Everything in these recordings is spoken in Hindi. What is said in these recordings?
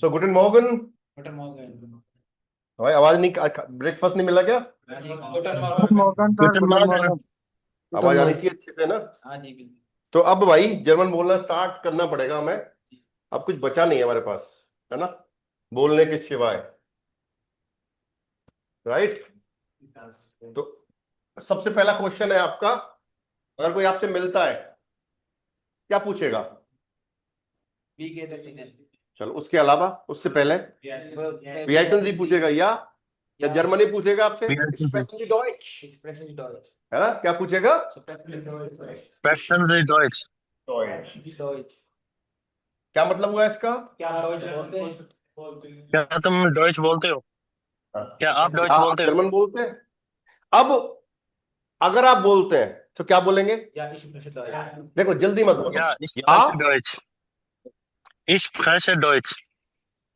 सो गुड मॉर्गन गuten Morgen. भाई, आवाज नहीं, ब्रेकफास्ट नहीं मिला क्या? Guten good Morgen. मॉर्गन सर, गुड मॉर्गन। आवाज आनी चाहिए अच्छे से ना। हाँ जी बिल्कुल। तो अब भाई जर्मन बोलना स्टार्ट करना पड़ेगा हमें। अब कुछ बचा नहीं है हमारे पास, है ना, बोलने के सिवाय। राइट। तो सबसे पहला क्वेश्चन है आपका, अगर कोई आपसे मिलता है क्या पूछेगा? Wie geht es Ihnen? चलो, उसके अलावा उससे पहले वीआईसन जी पूछेगा या जर्मनी पूछेगा आपसे, स्प्रेchen Sie Deutsch, Ich spreche Deutsch. है ना? क्या पूछेगा? Sprechen Sie Deutsch. स्पेक्ट्रम से डॉइच। Deutsch। Sie Deutsch. क्या मतलब हुआ इसका? क्या आप Deutsch बोलते हैं? क्या तुम डॉइच बोलते हो? क्या आप डॉइच आप बोलते हो? जर्मन बोलते हैं? अब अगर आप बोलते हैं तो क्या बोलेंगे? Ja, ich spreche Deutsch. देखो जल्दी मत बोलो। या ich या spreche Deutsch. Ich spreche Deutsch.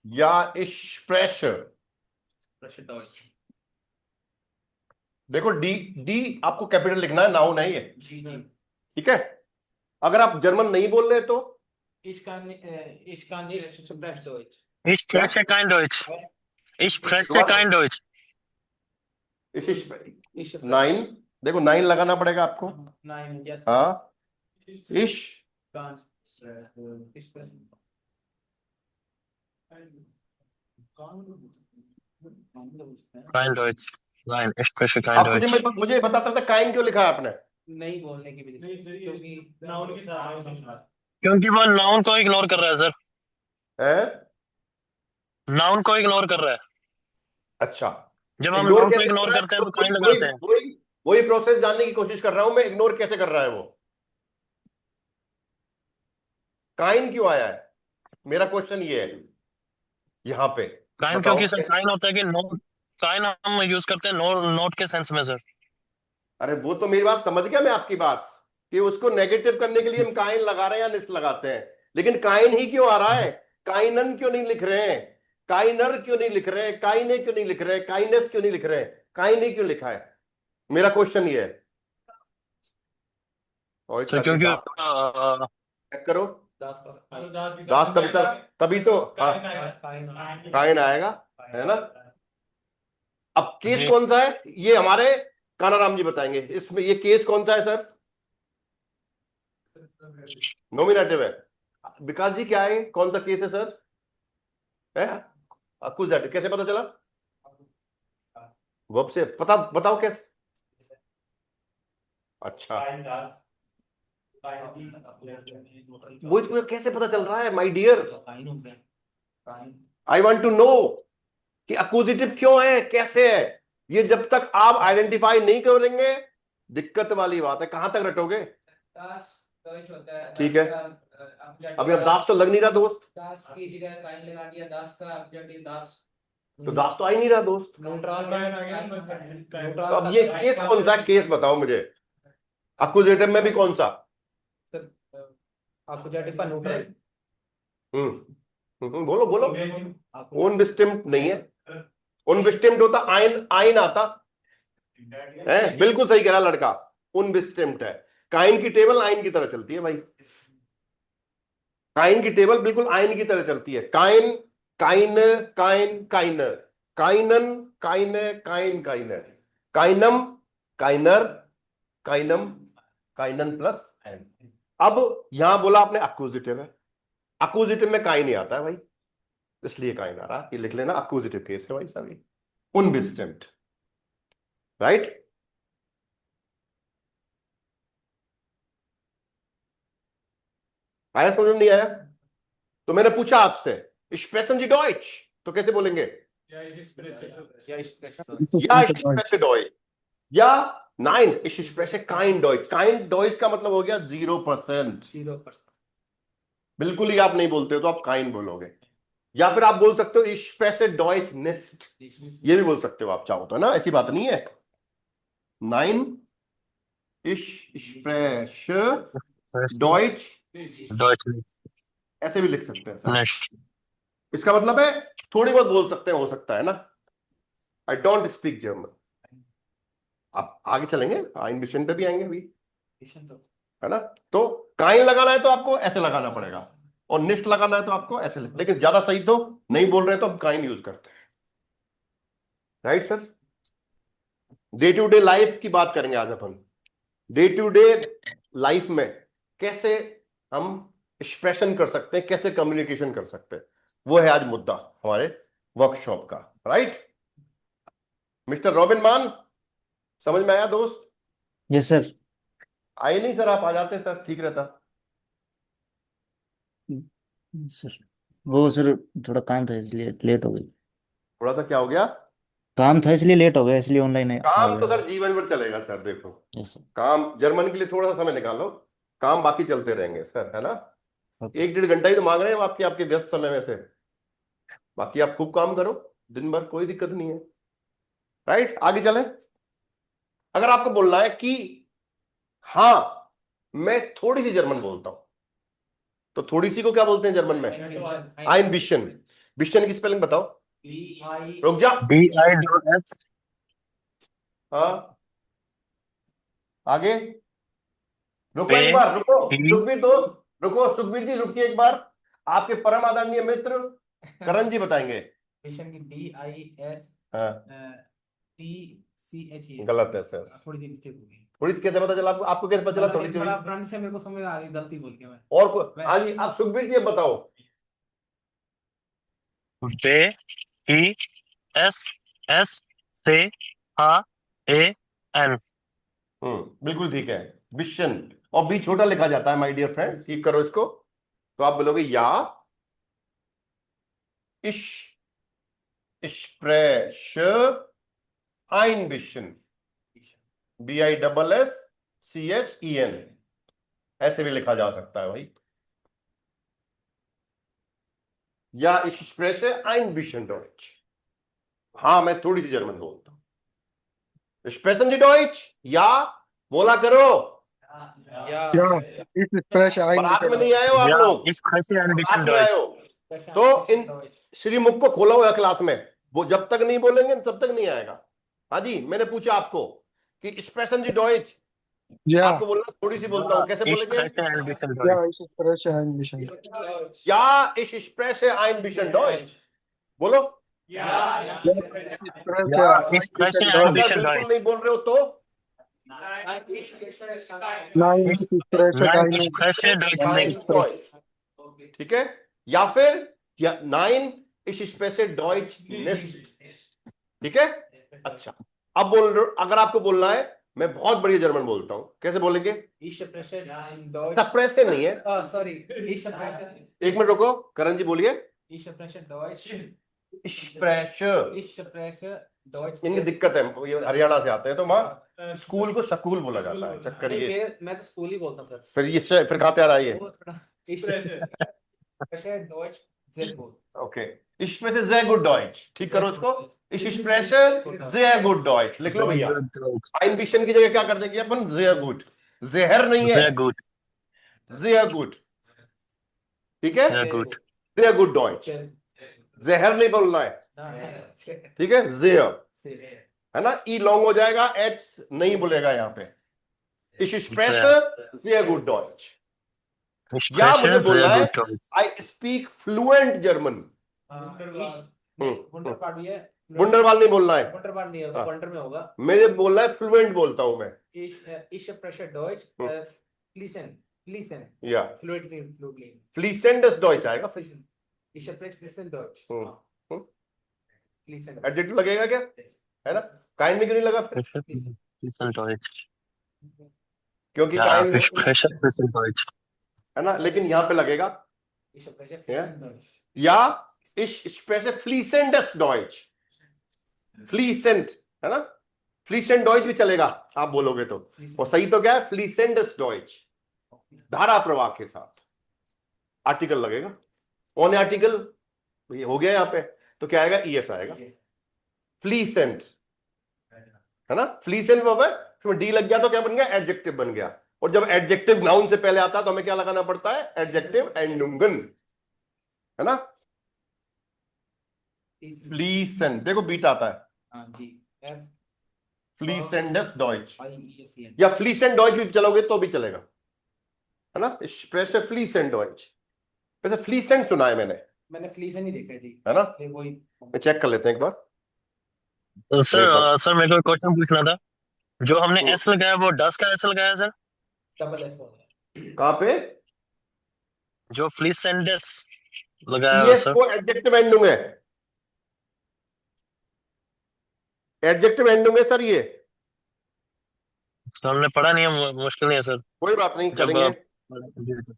या स्प्रेश। Spreche Deutsch. देखो डी डी आपको कैपिटल लिखना है, नाउन है ये, जी जी। ठीक है। अगर आप जर्मन नहीं बोल रहे तो Ich kann nicht spreche Deutsch. Ich spreche kein Deutsch. Ich spreche kein Deutsch. Ich spreche. Nine, देखो नाइन लगाना पड़ेगा आपको। Nein, yes. हाँ, इश Kann. Ich spreche. Kein Deutsch. Nein, ich spreche kein आप Deutsch. मुझे बताता था काइन क्यों लिखा है आपने? नहीं बोलने की वजह से, क्योंकि नाउन के साथ क्योंकि वो नाउन को इग्नोर कर रहा है सर। है? नाउन को इग्नोर कर रहा है। अच्छा, जब हम इग्नोर नाउन को कैसे कर इग्नोर रहा है? करते हैं तो तो काइन लगाते हैं। वही प्रोसेस जानने की कोशिश कर रहा हूं मैं, इग्नोर कैसे कर रहा है वो, काइन क्यों आया है, मेरा क्वेश्चन ये है यहाँ पे। काइन बताओ। क्योंकि सर काइन होता है कि नोट, काइन हम यूज करते हैं नोट के सेंस में सर। अरे वो तो मेरी बात समझ गया मैं, आपकी बात कि उसको नेगेटिव करने के लिए हम काइन लगा रहे हैं या निस लगाते हैं, लेकिन काइन ही क्यों आ रहा है? काइनन क्यों नहीं लिख रहे हैं? काइनर क्यों नहीं लिख रहे हैं? काइने क्यों नहीं लिख रहे हैं? काइनेस क्यों नहीं लिख रहे हैं? काइन ही क्यों लिखा है? मेरा क्वेश्चन ये है। और सर क्योंकि चेक करो, दास दास तभी तो हाँ, काइन आएगा, है ना। अब केस जी। कौन सा है ये हमारे कानाराम जी बताएंगे, इसमें ये केस कौन सा है सर? नोमिनेटिव है। विकास जी क्या है, कौन सा केस है सर? है अक्यूजेटिव, कैसे पता चला? वर्ब से पता, बताओ कैसे? अच्छा, वो कैसे पता चल रहा है my dear? I want to know कि अक्यूजिटिव क्यों है, कैसे है। ये जब तक आप आइडेंटिफाई नहीं करेंगे दिक्कत वाली बात है। कहां तक रटोगे? ठीक है, अभी अब दास तो लग नहीं रहा दोस्त, दास की जगह काइन लगा दिया, दास का ऑब्जेक्टिव दास, तो दास तो आ ही नहीं रहा दोस्त। न्यूट्रल तो अब ये केस कौन सा केस बताओ मुझे, अक्यूजेटिव में भी कौन सा? ऑब्जेक्टिव का न्यूट्रल। बोलो बोलो। उनडिस्टिंक्ट नहीं है, उनडिस्टिंक्ट होता आइन, आइन आता है। बिल्कुल सही कह रहा लड़का, उनडिस्टिंक्ट है। काइन की टेबल आइन की तरह चलती है भाई, काइन की टेबल बिल्कुल आइन की तरह चलती है। काइन, काइन, काइन, काइनर, काइनन, काइने, काइन, काइनर, काइनम, काइनर, काइनम, काइनन प्लस एन। अब यहां बोला आपने अक्यूजिटिव है, अक्यूजिटिव में काइन ही आता है भाई, इसलिए काइन आ रहा, ये लिख लेना, अक्यूजिटिव केस है भाई साहब, उनडिस्टिंक्ट। राइट। आया समझ में नहीं आया? तो मैंने पूछा आपसे स्प्रेशन जी डॉइच, तो कैसे बोलेंगे? या स्प्रेशन डॉइच, या नाइन इस स्प्रेशन काइन डॉइच। काइन डॉइच का मतलब हो गया 0%। 0%। बिल्कुल ही आप नहीं बोलते हो तो आप काइन बोलोगे, या फिर आप बोल सकते हो स्प्रेशन डॉइच निस्ट, ये भी बोल सकते हो आप चाहो तो ना, ऐसी बात नहीं है। नाइन इश स्प्रेश डॉइच, डॉइच ऐसे भी लिख सकते हैं सर। नेक्स्ट। इसका मतलब है थोड़ी बहुत बोल सकते हैं, हो सकता है ना। I don't speak German. आप आगे चलेंगे, आइन विषय पे भी आएंगे अभी, है ना। तो काइन लगाना है तो आपको ऐसे लगाना पड़ेगा, और निस्ट लगाना है तो आपको ऐसे लेकिन ज्यादा सही तो नहीं बोल रहे तो हम काइन यूज करते हैं, right sir. Day to day life की बात करेंगे आज अपन। डे टू डे लाइफ में कैसे हम एक्सप्रेशन कर सकते हैं, कैसे कम्युनिकेशन कर सकते हैं, वो है आज मुद्दा हमारे वर्कशॉप का, राइट। मिस्टर रॉबिन मान, समझ में आया दोस्त? Yes sir. आए नहीं सर, आप आ जाते सर, ठीक रहता। सर वो सर थोड़ा काम था इसलिए लेट हो गई। थोड़ा सा क्या हो गया? काम था इसलिए लेट हो गया, इसलिए ऑनलाइन आ काम तो गया। सर जीवन भर चलेगा सर, देखो यस सर। काम जर्मन के लिए थोड़ा सा समय निकालो, काम बाकी चलते रहेंगे सर, है ना। ओके एक डेढ़ घंटा ही तो मांग रहे हैं आपके आपके व्यस्त समय में से, बाकी आप खूब काम करो दिन भर, कोई दिक्कत नहीं है, राइट। आगे चले। अगर आपको बोलना है कि हाँ मैं थोड़ी सी जर्मन बोलता हूं, तो थोड़ी सी को क्या बोलते हैं जर्मन में? आइन बिशन। बिशन की स्पेलिंग बताओ। रुक जा। BI.S हाँ आगे। रुको पे एक बार, रुको ही सुखबीर दोस्त, रुको सुखबीर जी, रुकिए एक बार। आपके परम आदरणीय मित्र करण जी बताएंगे। मिशन की BIS हाँ TCH गलत है सर, थोड़ी सी मिस्टेक हो गई। थोड़ी सी कैसे पता चला आपको? आपको कैसे पता चला थोड़ी सी हुई? बड़ा फ्रंट से मेरे को समझ आ गई, गलती बोल के मैं। और हाँ जी, आप सुखबीर जी अब बताओ। बे ही S से हा ए एन। बिल्कुल ठीक है, विशन। और बी छोटा लिखा जाता है माय डियर फ्रेंड, ठीक करो इसको। तो आप बोलोगे या इश स्प्रेश आइन विशन, BISSCHEN, ऐसे भी लिखा जा सकता है भाई। या ich spreche ein bisschen Deutsch, हाँ मैं थोड़ी सी जर्मन बोलता हूं। Sprechen Sie Deutsch? या बोला करो। या Ich spreche ein बारात में bisschen नहीं आए हो आप Ja, लोग, ich spreche ein class bisschen में आए Deutsch. हो। तो इन श्रीमुख को खोला हुआ है क्लास में, वो जब तक नहीं बोलेंगे तब तक नहीं आएगा। हाँ जी, मैंने पूछा आपको कि स्प्रेशन जी डॉइच, Ja, आपको बोलना थोड़ी सी बोलता हूँ, कैसे Ich बोलेंगे? spreche ein bisschen ja, Deutsch. ich spreche ein bisschen. या ich spreche ein bisschen Deutsch, बोलो। Ja, ich spreche Ja, ein ich spreche bisschen ein अगर Deutsch. bisschen बिल्कुल Deutsch. नहीं बोल रहे हो तो Nein, Ich, ich spreche nein, ich keine spreche Deutsch kein nicht. Deutsch, ठीक है। या फिर या nine ich spreche Deutsch nicht, ठीक है। अच्छा, अब अगर आपको बोलना है मैं बहुत बढ़िया जर्मन बोलता हूं, कैसे बोलेंगे? Ich spreche Deutsch. सप्रेस से नहीं है। Sorry, ich spreche. एक मिनट रुको, करण जी बोलिए। Ich spreche Deutsch. स्प्रेश, Ich spreche Deutsch. इनकी दिक्कत है, ये हरियाणा से आते हैं तो वहां स्कूल को स्कूल बोला जाता है, चक्कर ये। मैं तो स्कूल ही बोलता हूँ सर। फिर खाते आ रहा है ये। वो थोड़ा Ich spreche Deutsch sehr gut. Okay, ich spreche sehr gut Deutsch, ठीक करो इसको। ich spreche sehr gut Deutsch लिख लो भैया। Sehr gut. आइन विशन की जगह क्या कर देंगे अपन? sehr gut, जहर नहीं है, Sehr gut. sehr gut, ठीक है। Sehr gut. sehr gut Deutsch, जहर नहीं बोलना है, ठीक है। sehr है ना, ई लॉन्ग हो जाएगा, एच नहीं बोलेगा यहाँ पे। ich spreche sehr gut Deutsch, Ich या मुझे spreche बोलना sehr है gut Deutsch. I speak fluent German। वंडरबार भी है। बुंडरवाल नहीं बोलना है, वंडरबार नहीं होगा, हाँ। वंडर में होगा। मुझे बोलना है फ्लुएंट बोलता हूं मैं। Ich spreche Deutsch fließend. या Fluently. फ्लीसेंडस डॉइच आएगा, Fließend. Ich spreche fließend Deutsch. हम्म। Fließend. एडजेक्टिव लगेगा क्या, है ना? काइन में क्यों नहीं लगा फिर? Ich spreche fließend Deutsch. क्योंकि Ja, काइन ich spreche fließend Deutsch. है ना, लेकिन यहाँ पे लगेगा Ich spreche fließend Deutsch. या ich spreche fließendes Deutsch, फ्लीसेंट है ना, फ्लीसेंट डॉइच भी चलेगा आप बोलोगे तो। और सही तो क्या है? फ्लीसेंडस डॉइच, धारा प्रवाह के साथ आर्टिकल लगेगा, ऑन आर्टिकल ये हो गया यहाँ पे, तो क्या आएगा? ईएस आएगा। फ्लीसेंट है ना, फ्लीसेंट वर्ब है, उसमें डी लग गया तो क्या बन गया? एडजेक्टिव बन गया। और जब एडजेक्टिव नाउन से पहले आता है तो हमें क्या लगाना पड़ता है? एडजेक्टिव एंडुंगन, है ना। फ्लीसेंट, देखो बीट आता है, हाँ जी। F फ्लीसेंडस डॉइच I E S E N. या फ्लीसेंट डॉइच भी चलोगे तो भी चलेगा, है ना। स्प्रेश फ्लीसेंट डॉइच, वैसे फ्लीसेंट सुना है मैंने फ्लीसन ही देखा है जी, है ना? इसलिए वही चेक कर लेते हैं एक बार। सर मेरे साथ। सर मेरे को क्वेश्चन पूछना था। जो हमने हम्म, एस लगाया वो डस का एस लगाया सर? डबल एस हो गया। कहाँ पे? जो फ्लीसेंटस लगाया ईएस सर। को एडजेक्टिव एंडिंग है, एडजेक्टिव एंडिंग है सर ये। सर हमने पढ़ा नहीं है, मुश्किल नहीं है सर। कोई बात नहीं, जब करेंगे जी,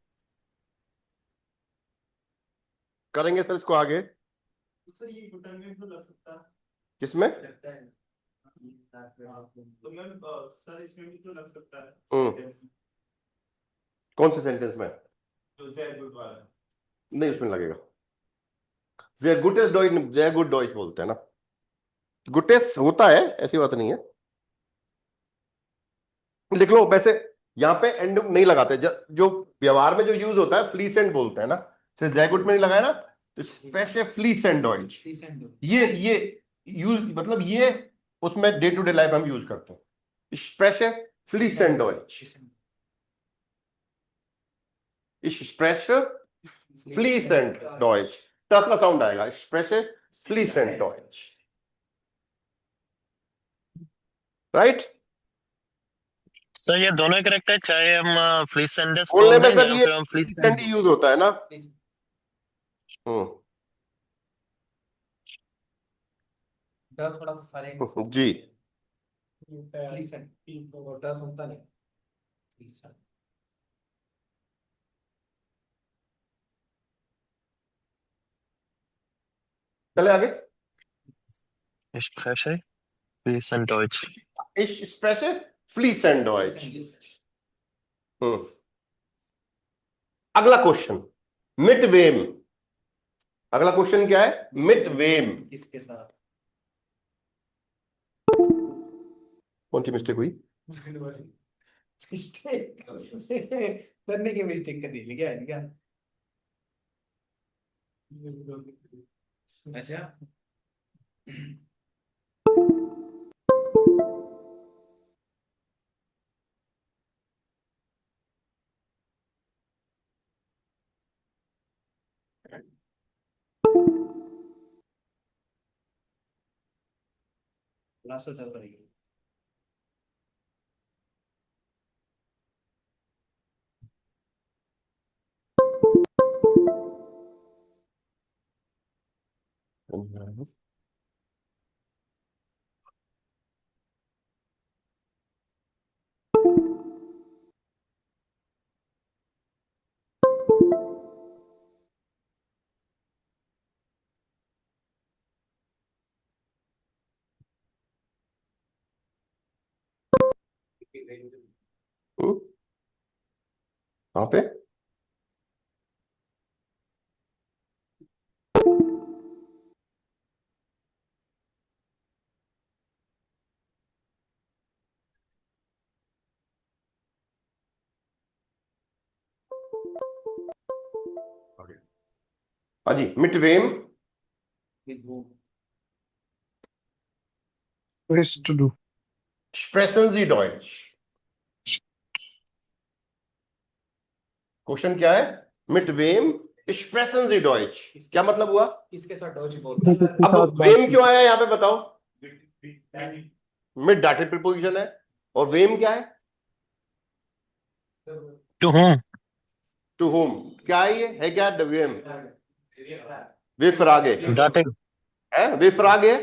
करेंगे सर इसको आगे। सर ये घुटन में तो लग सकता है, किसमें? लगता है तो मैम सर इसमें भी तो लग सकता है कौन से सेंटेंस में? जो ज़ेड गुड वाला। नहीं, उसमें लगेगा। sehr gutes Deutsch, sehr gut Deutsch बोलते हैं ना। गुटेस होता है, ऐसी बात नहीं है। लिख लो। वैसे यहाँ पे एंड नहीं लगाते, जो व्यवहार में जो यूज होता है फ्लीसेंट बोलते हैं ना। से sehr gut में नहीं लगाया ना, तो स्पेशल फ्लीसेंट डॉइच। ये यूज मतलब ये उसमें डे टू डे लाइफ हम यूज करते हैं। स्पेशल फ्लीसेंट डॉइच, स्पेशल फ्लीसेंट डॉइच, ट का साउंड आएगा। स्पेशल फ्लीसेंट डॉइच, राइट? सर ये दोनों करेक्ट है, चाहे हम फ्लीसेंटस बोलने बोल में दें सर या ये फिर हम फ्लीसेंट यूज होता है ना। थोड़ा सा साइलेंट जी। फ्लीसन और डस होता नहीं फ्लीसन। चले आगे। स्पेशल फ्लीसेंट डॉइच। स्पेशल फ्लीसेंट डॉइच। अगला क्वेश्चन, मिट वेम। अगला क्वेश्चन क्या है? मिट वेम। किसके साथ? कौन सी मिस्टेक हुई? मिस्टेक करने की मिस्टेक कर दी क्या? क्या अच्छा लास्ट चल पड़ेगी। कहां पे? हाँ जी, मिट वेम। Ways to do. Sprechen Sie Deutsch। Question क्या है? मिट वेम स्प्रेशन जी डॉइच। क्या मतलब हुआ? किसके साथ डॉच बोलते हैं? अब वेम क्यों आया यहाँ पे बताओ? मिट डाटिव प्रीपोजिशन है, और वेम क्या है? To whom. To whom. क्या है ये? है क्या वेम? वेफरागे डाटिव। है, वेफरागे।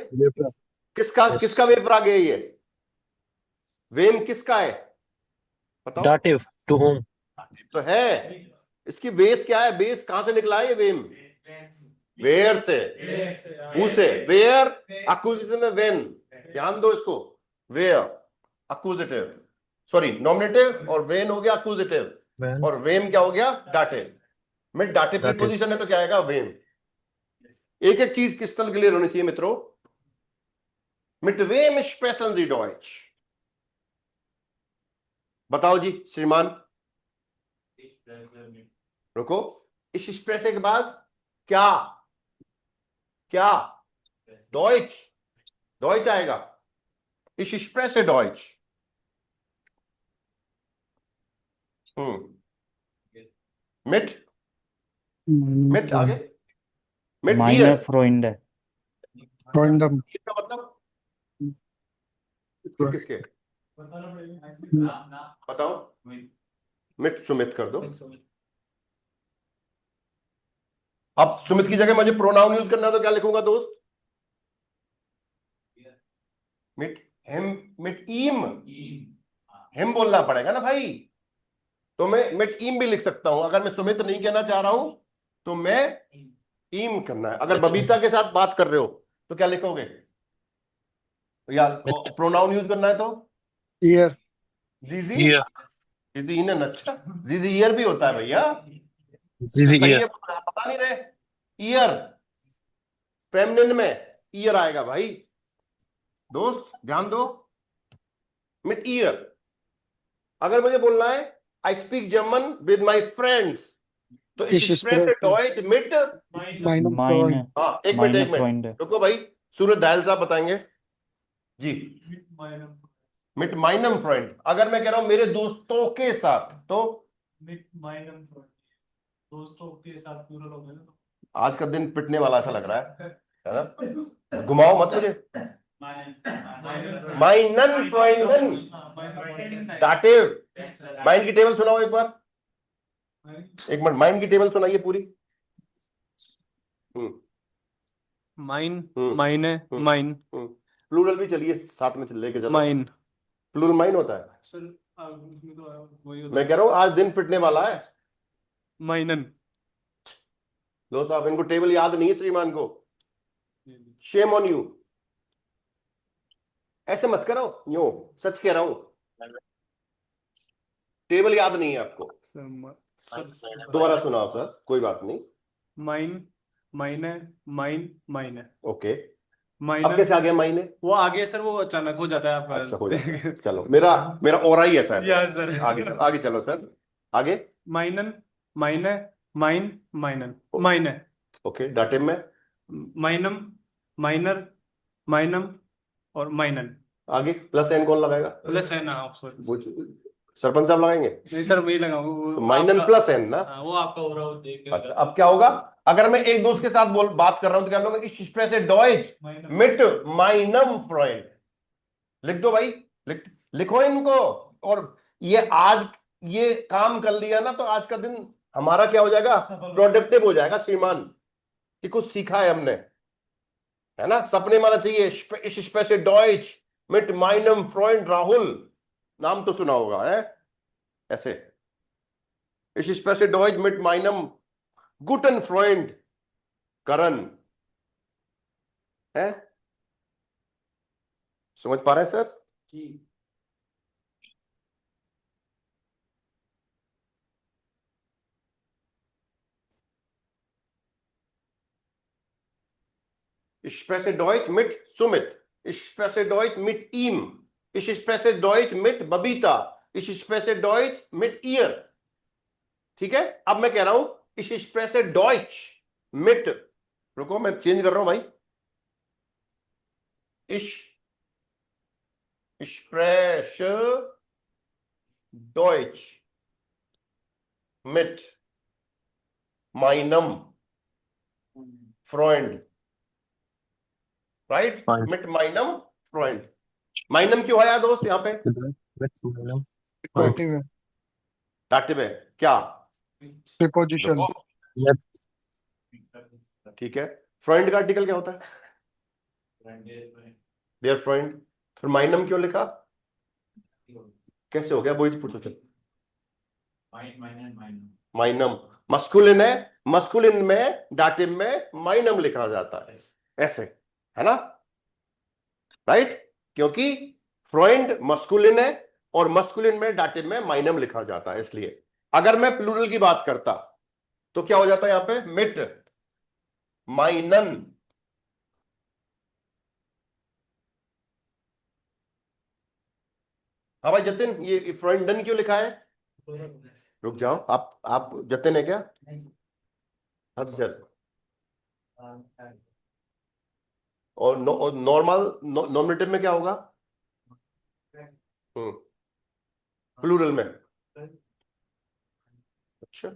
किसका किसका वेफरागे है ये? वेम किसका है बताओ? डाटिव टू होम। तो है। इसकी बेस क्या है? बेस कहां से निकला है ये वेम? वेयर से, हु से। वेयर अक्यूजेटिव में वेन। ध्यान दो इसको। वेयर अक्यूजेटिव, सॉरी नॉमिनेटिव, और वेन हो गया अक्यूजेटिव, और वेम क्या हो गया? डाटिव। में डाटिव प्रीपोजिशन है तो क्या आएगा? वेम। एक एक चीज क्रिस्टल क्लियर होनी चाहिए मित्रों। मिट वेम स्प्रेशन दी डॉइच। बताओ जी श्रीमान। रुको, इस स्प्रेस के बाद क्या? क्या? डॉइच। डॉइच आएगा। इस स्प्रेस डॉइच। मिट मिट आगे, मिट माइनर ईयर फ्रोइंड है। Random. का मतलब किसके बताओ, मिट सुमित कर दो। अब सुमित की जगह मुझे प्रोनाउन यूज करना है तो क्या लिखूंगा दोस्त? मिट हिम, मिट ईम, हिम बोलना पड़ेगा ना भाई। तो मैं मिट ईम भी लिख सकता हूं। अगर मैं सुमित नहीं कहना चाह रहा हूं तो मैं ईम करना है। अगर बबीता के साथ बात कर रहे हो तो क्या लिखोगे? या प्रोनाउन यूज करना है तो Year. जीजी, ईयर, जीजी इन। अच्छा, जीजी ईयर भी होता है भैया। जीजी सही ईयर, है, बता नहीं रहे। ईयर फेमिनिन में ईयर आएगा भाई। दोस्त ध्यान दो, मिट ईयर। अगर मुझे बोलना है I speak German with my friends तो Ich इस स्प्रेस spreche डॉइच मिट। meinen mine Freund. हाँ एक मिनट, माइनर एक मिनट फ्रोइंड है। रुको भाई। सूरज दयाल साहब बताएंगे जी। मिट माइनम फ्रेंड, अगर मैं कह रहा हूं मेरे दोस्तों के साथ तो दोस्तों के साथ प्लूरल हो गया ना। आज का दिन पिटने वाला ऐसा लग रहा है ना? घुमाओ मत मुझे। माइनन फ्रेंडन दाटिव। माइन की टेबल सुनाओ एक बार, एक मिनट माइन की टेबल सुनाइए पूरी। माइन, हम्म, माइने, माइन, प्लूरल भी चलिए साथ में लेके चलो। माइन। प्लूरल माइन होता है। सर उसमें तो वही होता मैं कह रहा हूं आज दिन पिटने वाला है। माइनन। दोस्त साहब इनको टेबल याद नहीं है श्रीमान को। Shame on you. ऐसे मत करो यूं, सच कह रहा हूं। टेबल याद नहीं है आपको। दोबारा सुनाओ सर, कोई बात नहीं। माइन, माइने, माइन, माइने। ओके, अब माइनर कैसे आ गया माइने? वो आगे सर वो अचानक हो जाता है आपका। अच्छा हो जाता है। चलो मेरा मेरा ओरा ही ऐसा है। याद सर। आगे चलो सर, आगे। माइनन, माइने, माइन, माइनन, माइने, ओके डाटिव में माइनम, माइनर, माइनम और माइनन। आगे प्लस एन कौन लगाएगा? प्लस है ना सर? वो सरपंच साहब लगाएंगे। नहीं सर वही लगाऊंगा तो माइनन प्लस एन ना। वो आपका हो रहा हो देख के। अच्छा अब क्या होगा? अगर मैं एक दोस्त के साथ बात कर रहा हूं तो क्या बोलूंगा? इस स्प्रेस डॉइच मिट माइनम फ्रेंड। लिख दो भाई, लिखो इनको। और ये आज ये काम कर लिया ना तो आज का दिन हमारा क्या हो जाएगा? प्रोडक्टिव हो जाएगा श्रीमान, कि कुछ सीखा है हमने, है ना? सपने माना चाहिए। इस स्पेसे डॉइच मिट माइनम फ्रेंड राहुल, नाम तो सुना होगा है ऐसे। इस स्पेसे डॉइच मिट माइनम गुटन फ्रेंड करण, है? समझ पा रहे हैं sir? Ich spreche Deutsch mit Sumit. Ich spreche Deutsch mit ihm. Ich spreche Deutsch mit Babita. Ich spreche Deutsch mit ihr. ठीक है? अब मैं कह रहा हूं Ich spreche Deutsch mit, रुको मैं चेंज कर रहा हूं भाई। Ich spreche Deutsch mit meinem Freund. Right, Fine. मिट माइनम फ्रेंड। माइनम क्यों आया दोस्त यहाँ पे? Imperative है. डाटिव है क्या? Preposition. देखो, ठीक है। फ्रेंड का आर्टिकल क्या होता है? There friend. फिर माइनम क्यों लिखा? कैसे हो गया वही पूछो। चल माइनम मस्कुलिन है, मस्कुलिन में डाटिव में माइनम लिखा जाता है ऐसे, है ना? राइट, क्योंकि फ्रेंड मस्कुलिन है और मस्कुलिन में डाटिव में माइनम लिखा जाता है इसलिए। अगर मैं प्लूरल की बात करता तो क्या हो जाता है यहां पे? मिट माइनन। हाँ भाई जतिन, ये फ्रेंडन क्यों लिखा है? रुक जाओ, आप जतिन है क्या? हाँ तो चल। और नॉर्मल नॉमिनेटिव में क्या होगा? प्लूरल में। अच्छा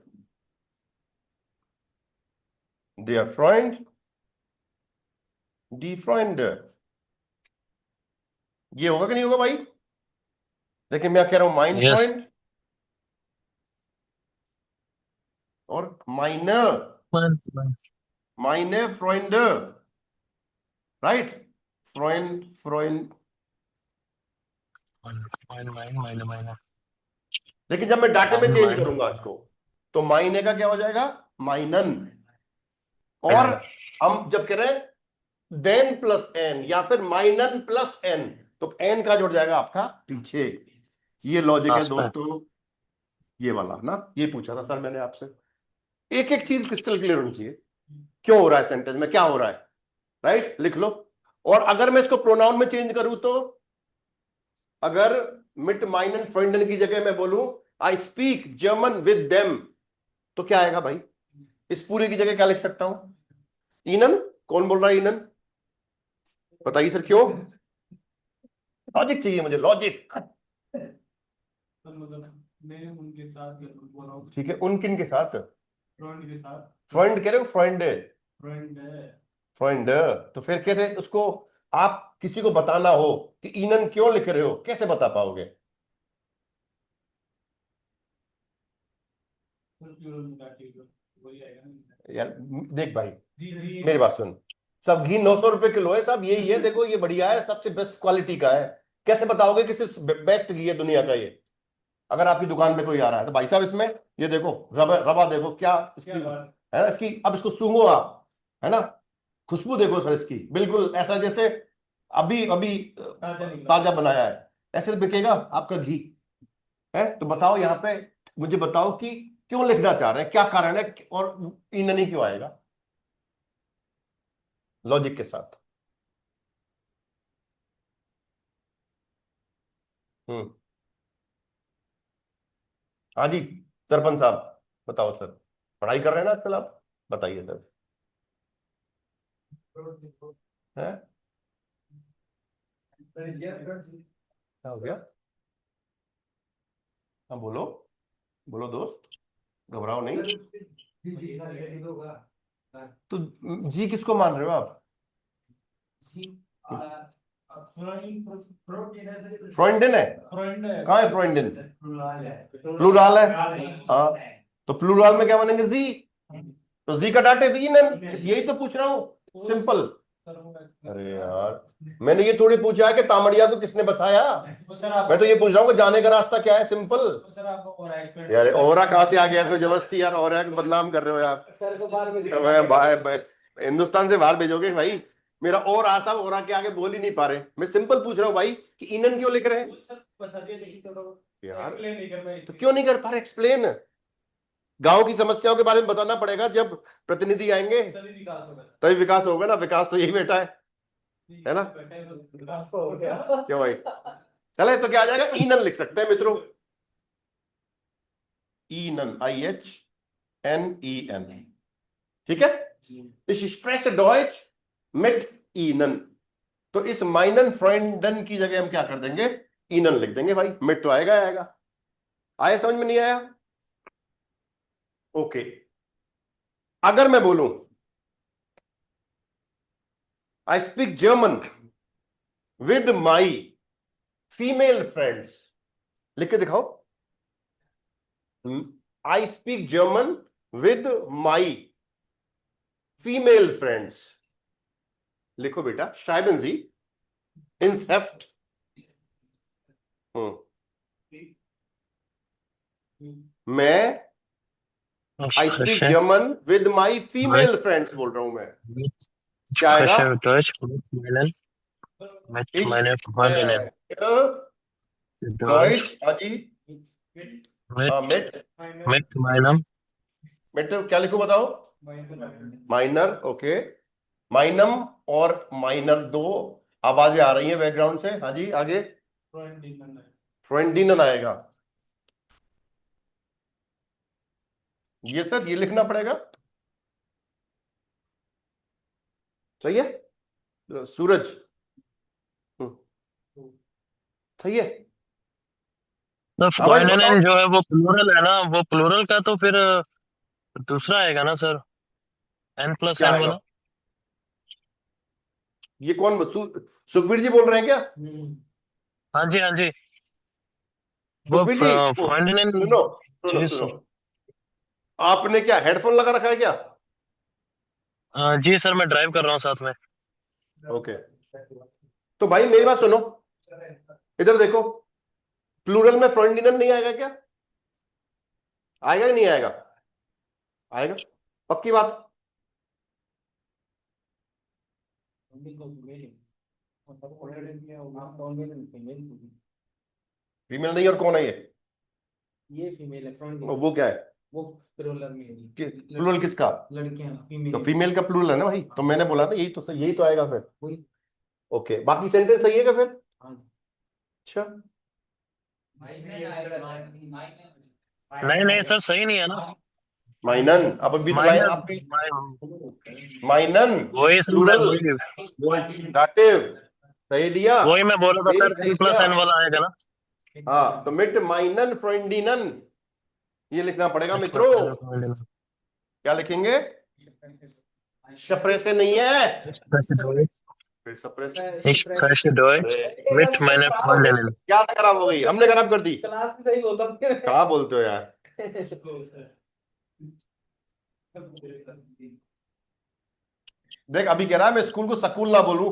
देयर फ्रेंड, डी फ्रेंड, ये होगा कि नहीं होगा भाई? लेकिन मैं कह रहा हूं माइन यस फ्रेंड और माइनर, माइने फ्रेंड, राइट? Friend friend. लेकिन जब मैं डाटे में चेंज करूंगा इसको, तो माइने का क्या हो जाएगा? माइनन। और हम जब कह रहे हैं देन प्लस एन या फिर माइनन प्लस एन, तो एन का जुड़ जाएगा आपका पीछे। ये लॉजिक है दोस्तों, ये वाला ना, ये पूछा था सर मैंने आपसे। एक एक चीज क्रिस्टल क्लियर होनी चाहिए, क्यों हो रहा है सेंटेंस में, क्या हो रहा है, राइट? लिख लो। और अगर मैं इसको प्रोनाउन में चेंज करूं, तो अगर मिट माइनन फ्रेंडन की जगह मैं बोलूं I speak German with them, तो क्या आएगा भाई? इस पूरे की जगह क्या लिख सकता हूं? इनन। कौन बोल रहा है इनन? बताइए सर, क्यों? लॉजिक चाहिए मुझे, लॉजिक। मतलब मैं उनके साथ बोल रहा हूँ। ठीक है, उन किन के साथ? फ्रेंड के साथ। फ्रेंड कह रहे हो? फ्रेंड है, फ्रेंड है। फ्रेंड। तो फिर कैसे उसको आप किसी को बताना हो कि इनन क्यों लिख रहे हो, कैसे बता पाओगे? वही आएगा ना। यार देख भाई, जी जी। मेरी बात सुन। सब घी 900 रुपए किलो है, सब यही है, देखो ये बढ़िया है, सबसे बेस्ट क्वालिटी का है। कैसे बताओगे कि सिर्फ बेस्ट घी है दुनिया का ये? अगर आपकी दुकान पे कोई आ रहा है तो भाई साहब इसमें ये देखो, रवा रवा देखो क्या इसकी क्या बात। है ना, इसकी अब इसको सूंघो आप, है ना, खुशबू देखो सर इसकी, बिल्कुल ऐसा जैसे अभी अभी ताजा निकला। ताजा बनाया है, ऐसे बिकेगा आपका घी। है तो बताओ यहाँ पे, मुझे बताओ कि क्यों लिखना चाह रहे हैं, क्या कारण है, और ईंधन क्यों आएगा लॉजिक के साथ? हम्म। हाँ जी, सरपंच साहब बताओ सर, पढ़ाई कर रहे हैं ना आजकल आप? बताइए सर। है क्या हो गया? हाँ बोलो, बोलो दोस्त, घबराओ नहीं। तो जी किसको मान रहे हो आप? फ्रॉइडन है? कहाँ है फ्रॉइडन? प्लूराल है। हाँ, तो प्लूराल में क्या बनेंगे? जी। तो जी का डाटे भी नन, यही तो पूछ रहा हूँ, सिंपल। अरे यार, मैंने ये थोड़ी पूछा है कि तामड़िया को किसने बसाया, मैं तो ये पूछ रहा हूँ कि जाने का रास्ता क्या है, सिंपल। यार ओरा कहाँ से आ गया इसमें जबरदस्ती, यार ओरा को बदनाम कर रहे हो यार। हिंदुस्तान से बाहर भेजोगे भाई? मेरा और आसाम ओरा के आगे बोल ही नहीं पा रहे, मैं सिंपल पूछ रहा हूँ भाई कि इनन क्यों लिख रहे हैं यार? तो क्यों नहीं कर पा रहे एक्सप्लेन? गांव की समस्याओं के बारे में बताना पड़ेगा, जब प्रतिनिधि आएंगे तभी विकास होगा ना। विकास तो यही बेटा है ना? क्यों भाई? चले तो क्या आ जाएगा? ईनन लिख सकते हैं मित्रों, ईनन, IHNEN। ठीक है, Ich spreche Deutsch mit Ihnen। तो इस माइनन फ्रेंडन की जगह हम क्या कर देंगे? ईनन लिख देंगे भाई, मिट तो आएगा आएगा। आया समझ में? नहीं आया? ओके। अगर मैं बोलूं I speak German with my female friends, लिख के दिखाओ। I speak German with my female friends, लिखो बेटा, श्राइबन जी ins Heft। मैं I speak German with my female friends बोल रहा हूं मैं, क्या आएगा? Ich spreche Deutsch, हाँ जी, मिट, मिट क्या लिखो बताओ? Minor, okay. माइनम और माइनर, दो आवाजें आ रही हैं बैकग्राउंड से। हाँ जी, आगे फ्रेंडिनन आएगा। ये सर ये लिखना पड़ेगा, सही है? सूरज, सही है? तो हाँ भाई बताओ। फ्रॉइडेन जो है वो प्लूरल है ना, वो प्लूरल का तो फिर दूसरा आएगा ना सर, N प्लस क्या N आएगा? वाला। ये कौन सुखबीर जी बोल रहे हैं क्या? हाँ जी हाँ जी, वो सुखबीर जी फर्डिनेंड। सुनो सुनो जी सुनो, सर। आपने क्या हेडफोन लगा रखा है क्या? जी सर, मैं ड्राइव कर रहा हूँ साथ में। ओके, तो भाई मेरी बात सुनो, इधर देखो, प्लूरल में फ्रॉन्डिनन नहीं आएगा क्या? आएगा कि नहीं आएगा? आएगा, पक्की बात? फीमेल नहीं, और कौन है ये फीमेल है फ्रंट। वो क्या है? वो प्लूरल में है। प्लूरल किसका? लड़कियां तो फीमेल। फीमेल का प्लूरल है ना भाई, तो मैंने बोला था यही तो आएगा फिर। वही। ओके, बाकी सेंटेंस सही है क्या फिर? हाँ। अच्छा, नहीं नहीं सर, सही नहीं है ना। माइनन, अब अभी तो लाइन माइनर। आप भी, माइनन वही सर, मैं प्लूरल वही दाटिव, सही दिया, वही मैं बोल रहा था मेरी सर, सही N प्लस दिया। N वाला आएगा ना। हाँ, तो मिट माइनन फ्रेंडिनन, ये लिखना पड़ेगा H मित्रों। plus N Frontinen. क्या लिखेंगे? सप्रेसे नहीं है, Ich spreche Deutsch. फिर suppress. Ich spreche Deutsch mit meiner Freundinnen. क्या खराब हो गई? हमने खराब कर दी? क्लास में सही बोलता हूँ। कहाँ बोलते हो यार? देख, अभी कह रहा है मैं स्कूल को स्कूल ना बोलूं,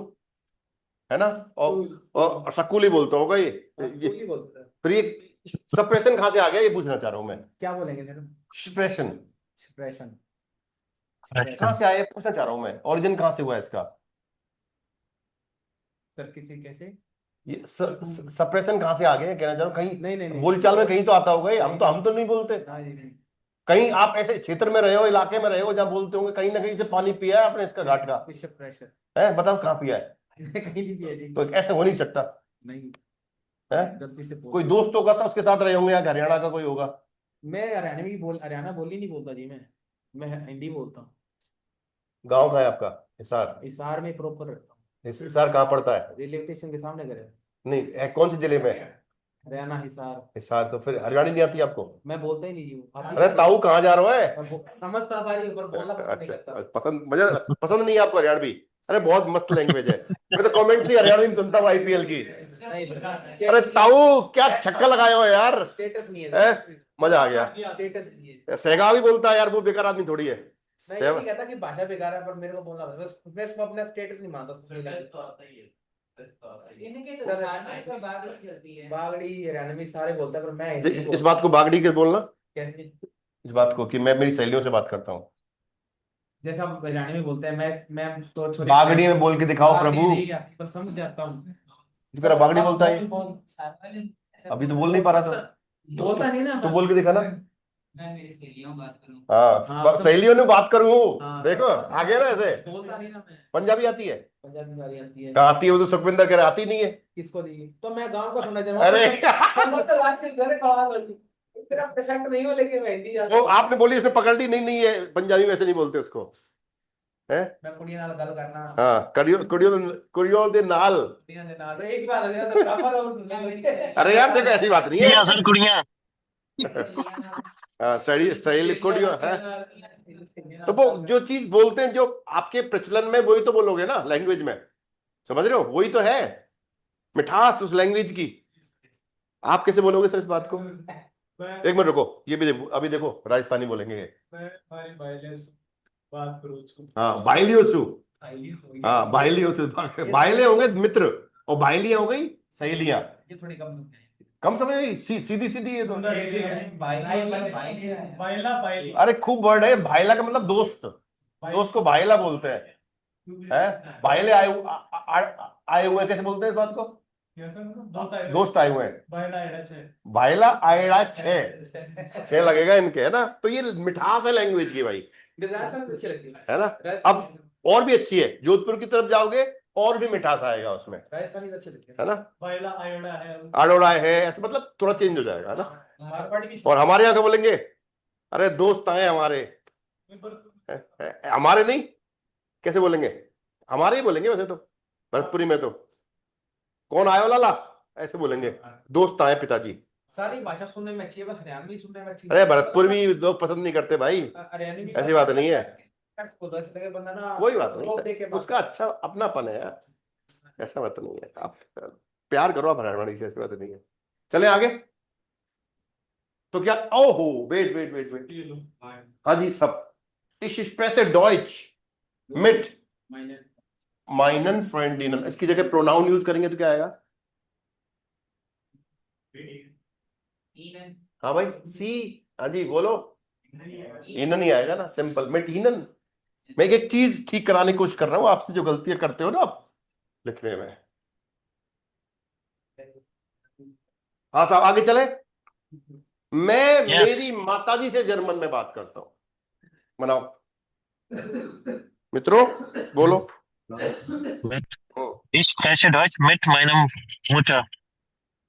है ना, और स्कूल ही बोलता होगा ये। स्कूल ही बोलता है। फिर ये सप्रेशन कहाँ से आ गया, ये पूछना चाह रहा हूं मैं। क्या बोलेंगे सर? Suppression expression. कहाँ से आया, पूछना चाह रहा हूं मैं, ओरिजिन कहाँ से हुआ है इसका? सर किसी कैसे? ये सप्रेशन कहाँ से आ गया, कहना चाह रहा हूँ, कहीं नहीं नहीं नहीं। बोलचाल में कहीं तो आता होगा ये, हम तो नहीं बोलते। हाँ जी नहीं। कहीं आप ऐसे क्षेत्र में रहे हो, इलाके में रहे हो जहाँ बोलते होंगे, कहीं ना कहीं से पानी पिया है आपने इसका घाट का, विश्व प्रेशर। है? बताओ कहाँ पिया है? कहीं नहीं पिया जी। तो ऐसे हो नहीं सकता नहीं। है। गलती से बोल कोई दोस्त होगा, सब उसके साथ रहे होंगे, या हरियाणा का कोई होगा। मैं हरियाणा बोली नहीं बोलता जी मैं हिंदी बोलता हूँ। गांव का है आपका? हिसार? हिसार में प्रॉपर रहता हूँ। हिसार कहाँ पड़ता है? रेलवे स्टेशन के सामने करे। नहीं है, कौन से जिले में? हरियाणा हिसार। हिसार, तो फिर हरियाणी नहीं आती आपको? मैं बोलता ही नहीं जी। अरे ताऊ कहाँ जा रहा है? समझता सारी ऊपर बोलना पसंद नहीं अच्छा, करता। पसंद, मजा पसंद नहीं है आपको हरियाणवी? अरे बहुत मस्त लैंग्वेज है, मैं तो कमेंट्री हरियाणवी में सुनता हूँ आईपीएल की। अरे ताऊ क्या छक्का लगाए हो यार, स्टेटस नहीं है? है। मजा आ गया। स्टेटस नहीं है। सहगावी बोलता है यार, वो बेकार आदमी थोड़ी है। मैं ये नहीं कहता कि भाषा बेकार है, पर मेरे को बोलना पड़ता है। मैं इसको अपना स्टेटस नहीं मानता बागड़ी हरियाणवी सारे बोलता है, पर मैं हिंदी इस बात को बागड़ी के बोलना, कैसे? इस बात को कि मैं मेरी सहेलियों से बात करता हूँ, जैसा आप हरियाणवी बोलते हैं, मैं तो छोरे बागड़ी में बोल के दिखाओ बागड़ी प्रभु। नहीं आती, पर समझ जाता हूँ। तेरा बागड़ी बोलता है, अभी तो बोल नहीं पा रहा था, बोलता नहीं ना। तो बोल के दिखा ना। मैं मेरी सहेलियों से बात करूं। हाँ, सहेलियों ने बात करूँ। हाँ, देखो आ गया ना ऐसे। बोलता नहीं ना मैं। पंजाबी आती है? पंजाबी सारी आती है। कहाँ आती है? वो तो सुखविंदर कह रहा आती नहीं है। किसको दी? तो मैं गांव का सुनना अरे तेरा पेशेंट नहीं हो, लेकिन मैं हिंदी वो आपने बोली, उसने पकड़ ली, नहीं नहीं है पंजाबी में ऐसे नहीं बोलते उसको, है? मैं कुड़ियां नाल गल करना। हाँ, कुड़ियों दे नाल। कुड़ियां दे नाल एक ही बात हो गया, तो बराबर हो। अरे यार देखो, ऐसी बात नहीं कुड़ियाँ है। सर, कुड़ियाँ। हाँ, सहेली कुड़ियों है। तो वो जो चीज बोलते हैं जो आपके प्रचलन में, वही तो बोलोगे ना लैंग्वेज में, समझ रहे हो? वही तो है मिठास उस लैंग्वेज की। आप कैसे बोलोगे सर इस बात को? एक मिनट रुको, ये भी अभी देखो राजस्थानी बोलेंगे। हाँ, बाइलियोसु। हाँ, बाइलियोसु, बाइले होंगे मित्र, और बाइलियां हो गई सहेलियां। ये थोड़ी कम समझ कम समझ आई, सीधी सीधी ये तो। बाइला अरे खूब वर्ड है, भाईला का मतलब दोस्त, दोस्त को भाईला बोलते हैं। भाईले आए हुए कैसे बोलते हैं इस बात को? दोस्त आए हुए हैं, भाईला आएड़ा छह लगेगा इनके, है ना? तो ये मिठास है लैंग्वेज की भाई, अच्छी लगती है ना? अब और भी अच्छी है, जोधपुर की तरफ जाओगे और भी मिठास आएगा उसमें, राजस्थानी अच्छे लगते है ना? बाइला आयोड़ा है। आड़ोड़ा है, ऐसे मतलब थोड़ा चेंज हो जाएगा, है ना? मारवाड़ी भी। और हमारे यहाँ क्या बोलेंगे? अरे दोस्त आए हमारे, हमारे नहीं, कैसे बोलेंगे? हमारे ही बोलेंगे वैसे तो, भरतपुरी में तो कौन आयो लाला, ऐसे बोलेंगे, दोस्त आए पिताजी। सारी भाषा सुनने में अच्छी है, बस हरियाणवी सुनने में अच्छी अरे भरतपुर भी लोग पसंद नहीं करते भाई, हरियाणवी ऐसी बात नहीं है। ऐसे लगे बंदा ना कोई बात नहीं रोक दे के सर, बात उसका अच्छा अपनापन है यार, ऐसा बात नहीं है। आप प्यार करो आप हरियाणवी से, ऐसी बात नहीं है। चले आगे। तो क्या, ओहो वेट वेट वेट वेट, हाँ जी सब, Ich spreche Deutsch mit meinen Freundinnen, इसकी जगह प्रोनाउन यूज करेंगे तो क्या आएगा? हाँ भाई सी, हाँ जी बोलो, इनन ही आएगा ना, सिंपल मिट इनन। मैं एक चीज ठीक कराने की कोशिश कर रहा हूं आपसे, जो गलतियां करते हो ना आप लिखने में। हाँ साहब आगे चले। मैं Yes. मेरी माताजी से जर्मन में बात करता हूं, मनाओ मित्रों, बोलो। Ich spreche Deutsch mit meiner Mutter.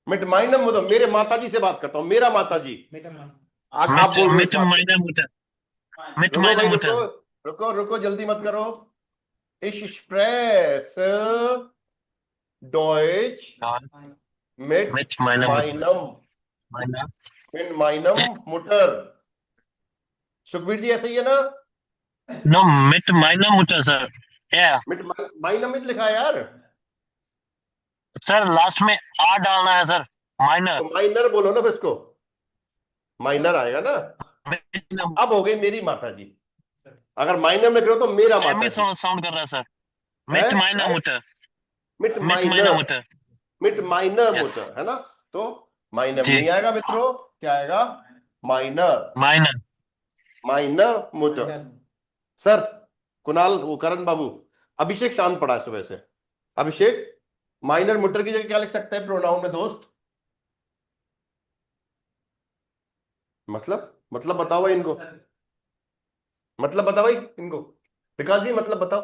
मिट माइनम, मतलब मेरे माताजी से बात करता हूं, मेरा माताजी। आप बोल रहे हो Mit इस बात को। meiner Mutter. Mit रुको meiner भाई Mutter. रुको रुको रुको, जल्दी मत करो। Ich spreche Deutsch mit Mit meiner Mutter. meinem Meiner. mit meinem Mutter। Sukhbir ji ऐसे ही है ना? No, mit meiner Mutter, sir. Yeah. मिट माइनम ही लिखा है यार, सर लास्ट में आर डालना है सर, माइनर। तो माइनर बोलो ना फिर इसको, माइनर आएगा ना। अब हो गई मेरी माताजी, अगर माइनर में करो तो मेरा माताजी। साउंड कर रहा है सर। मिट माइनर मुटर, मिट मिट माइनर माइनर, मुटर। मिट माइनर Yes. मोटर है ना, तो माइनर जी। नहीं आएगा मित्रों, क्या आएगा? Minor, minor. Minor motor. Sir Kunal, वो करण बाबू, अभिषेक शांत पड़ा है सुबह से। अभिषेक, माइनर मोटर की जगह क्या लिख सकते हैं प्रोनाउन में दोस्त? मतलब बताओ भाई इनको, मतलब बताओ भाई इनको, विकास जी मतलब बताओ।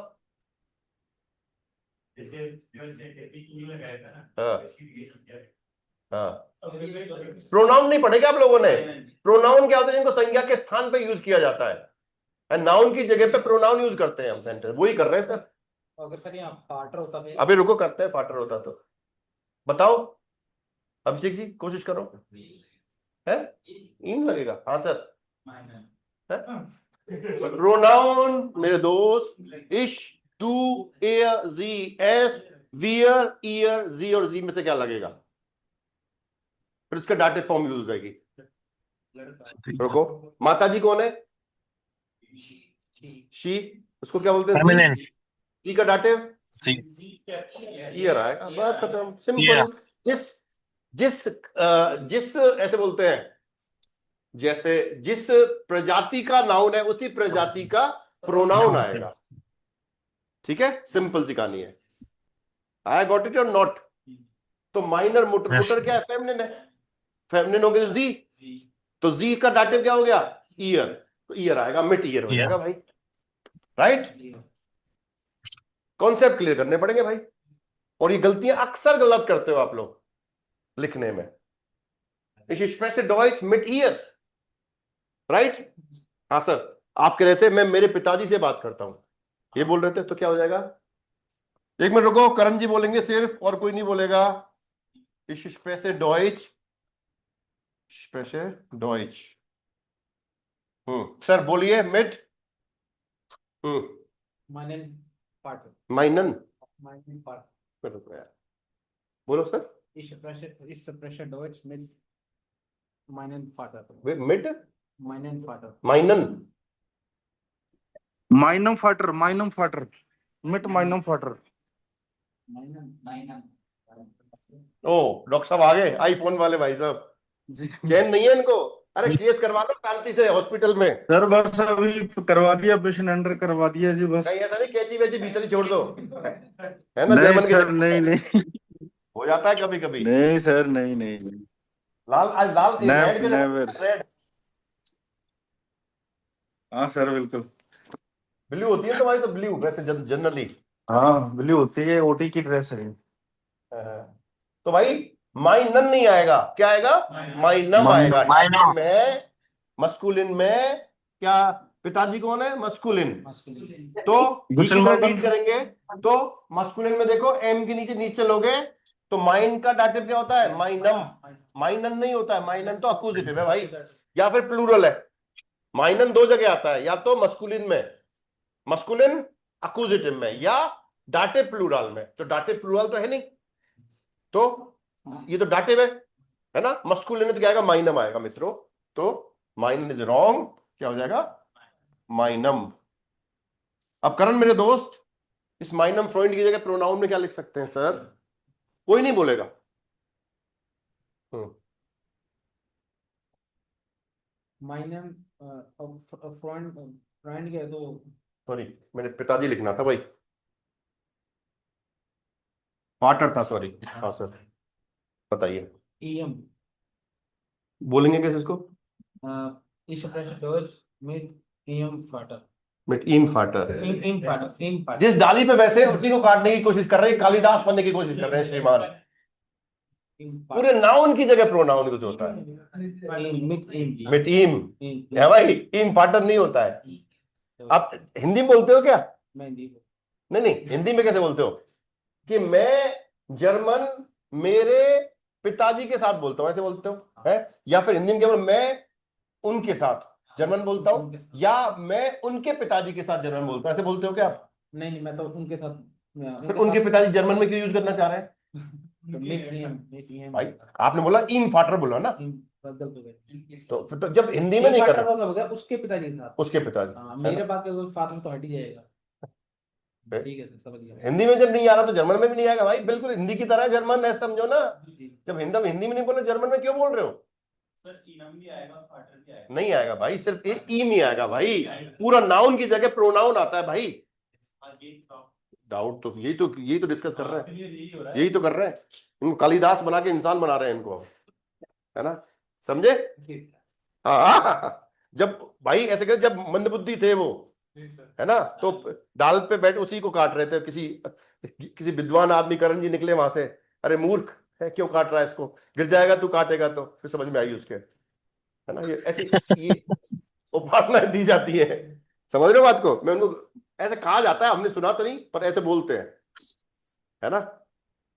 हाँ प्रोनाउन नहीं पढ़ेगा आप लोगों ने। प्रोनाउन क्या होता है? जिनको संज्ञा के स्थान पे यूज किया जाता है, नाउन की जगह पे प्रोनाउन यूज करते हैं हम सेंटेंस, वही कर रहे हैं सर। अगर सर यहाँ फाटर होता फिर अभी रुको, करते हैं फाटर होता तो। बताओ अभिषेक जी, कोशिश करो। है इन लगेगा? हाँ सर। प्रोनाउन मेरे दोस्त, इश, तू, एयर, जी, एस, वियर, ईयर, जी और जी में से क्या लगेगा? फिर उसका डाटेड फॉर्म यूज हो जाएगी। रुको, माताजी कौन है? शी, उसको क्या बोलते हैं? फेमिनिन। जी का डाटिव सी। ईयर आएगा, बात खत्म, सिंपल। Yeah. जिस जिस जिस ऐसे बोलते हैं, जैसे जिस प्रजाति का नाउन है उसी प्रजाति का प्रोनाउन आएगा, ठीक है? सिंपल सी कहानी है। आई गॉट इट और नॉट? तो माइनर मोटर, Yes. मोटर क्या है? फेमिनिन है, फेमिनिन हो गया जी, तो जी का डाटिव क्या हो गया? ईयर, तो ईयर आएगा, मिट ईयर हो Yeah. जाएगा भाई, राइट? कॉन्सेप्ट क्लियर करने पड़ेंगे भाई, और ये गलतियां अक्सर गलत करते हो आप लोग लिखने में। Ich spreche Deutsch mit ihr, right? हाँ सर, आप कह रहे थे मैं मेरे पिताजी से बात करता हूं, ये बोल रहे थे, तो क्या हो जाएगा? एक मिनट रुको, करण जी बोलेंगे सिर्फ, और कोई नहीं बोलेगा। Ich spreche Deutsch, spreche Deutsch। Sir बोलिए mit, माइनन फाटर, माइनन, माइनन फाटर। रुको यार, बोलो सर। इस प्रेशर डॉच में माइनन फाटर, मिट, माइनन फाटर, माइनन, Minum fatter, mit minum fatter. माइनन माइनन। ओ डॉक्टर साहब आ गए, आईफोन वाले भाई साहब, चैन नहीं है इनको। अरे केस करवा लो शांति से हॉस्पिटल में। सर बस अभी करवा दिया, पेशेंट अंडर करवा दिया जी बस। नहीं ऐसा नहीं, कैची वेची भीतर ही छोड़ दो, है ना? नहीं जर्मन के सर, नहीं हो जाता है कभी कभी। नहीं सर, नहीं लाल, आज लाल थी, रेड के नेवर। रेड, हाँ सर बिल्कुल। ब्लू होती है तुम्हारी तो, ब्लू वैसे जनरली। हाँ ब्लू होती है, ओटी की ड्रेस है। तो भाई माइनन नहीं आएगा, क्या आएगा? माइनम आएगा। माइनम। में मस्कुलिन में क्या, पिताजी कौन है? मस्कुलिन, तो रीड करेंगे तो मस्कुलिन में देखो एम के नीचे नीचे लोगे तो माइन का डाटिव क्या होता है? माइनम। माइनन नहीं होता है, माइनन तो अक्यूजिटिव है भाई, या फिर प्लूरल है। माइनन दो जगह आता है, या तो मस्कुलिन में मस्कुलिन अक्यूजेटिव में या डाटिव प्लूरल में। तो डाटिव प्लूरल तो है नहीं, तो ये तो डाटिव है ना। मस्कुलिन तो क्या आएगा, माइनम आएगा मित्रों। तो माइनम इज रॉन्ग, क्या हो जाएगा, माइनम। अब करण मेरे दोस्त, इस माइनम फ्रॉइड की जगह प्रोनाउन में क्या लिख सकते हैं सर? कोई नहीं बोलेगा। माइनम फ्रॉइड फ्रॉइड के तो सॉरी, मैंने पिताजी लिखना था भाई, पार्टर था, सॉरी। हाँ सर, बताइए। ईएम बोलेंगे कैसे इसको? ich spreche Deutsch mit ihrem Vater. मिट इन फाटर। Im Vater, im Vater. जिस डाली पे वैसे उसी को काटने की कोशिश कर रहे हैं, कालिदास बनने की कोशिश कर रहे हैं श्रीमान। Im पूरे Vater. नाउन की जगह प्रोनाउन कुछ होता है। Mit ihm. मिट ईम Im. है भाई, इन फाटर नहीं होता है। आप हिंदी में बोलते हो क्या? मैं नहीं नहीं नहीं, हिंदी में कैसे बोलते हो कि मैं जर्मन मेरे पिताजी के साथ बोलता हूं, ऐसे बोलते हो है? या फिर हिंदी में केवल मैं उनके साथ जर्मन बोलता हूं, या मैं उनके पिताजी के साथ जर्मन बोलता हूं, ऐसे बोलते हो क्या आप? नहीं मैं तो उनके साथ फिर उनके पिताजी जर्मन में क्यों यूज करना चाह रहे हैं mit ihm. भाई? आपने बोला इन फाटर बोला ना, गलत हो गया। तो फिर तो जब हिंदी में नहीं कर रहे, हो गया उसके पिताजी के साथ। उसके पिताजी हाँ, है मेरे ना? बात के फादर तो हट ही जाएगा। फिर? ठीक है सर, समझ गया। हिंदी में जब नहीं आ रहा तो जर्मन में भी नहीं आएगा भाई, बिल्कुल हिंदी की तरह है जर्मन, ऐसा समझो ना। जी। जब हिंदी में नहीं बोले, जर्मन में क्यों बोल रहे हो? सर इनम भी आएगा, फाटर भी आएगा। नहीं आएगा भाई, सिर्फ एक ईम ही आएगा भाई। पूरा नाउन की जगह प्रोनाउन आता है भाई। डाउट तो यही तो डिस्कस कर रहे हैं, यही तो कर रहे हैं। इनको कालिदास बना के इंसान बना रहे हैं इनको, है ना, समझे? हाँ, जब भाई ऐसे कहते, जब मंदबुद्धि थे वो, है ना, तो डाल पे बैठ उसी को काट रहे थे। किसी विद्वान आदमी करण जी निकले वहां से, अरे मूर्ख है, क्यों काट रहा है इसको, गिर जाएगा तू काटेगा तो। फिर समझ में आई उसके, है ना। ये ऐसी ये उपासनाएं दी जाती है, समझ रहे हो बात को? मैं उनको ऐसे कहा जाता है, हमने सुना तो नहीं पर ऐसे बोलते हैं, है ना।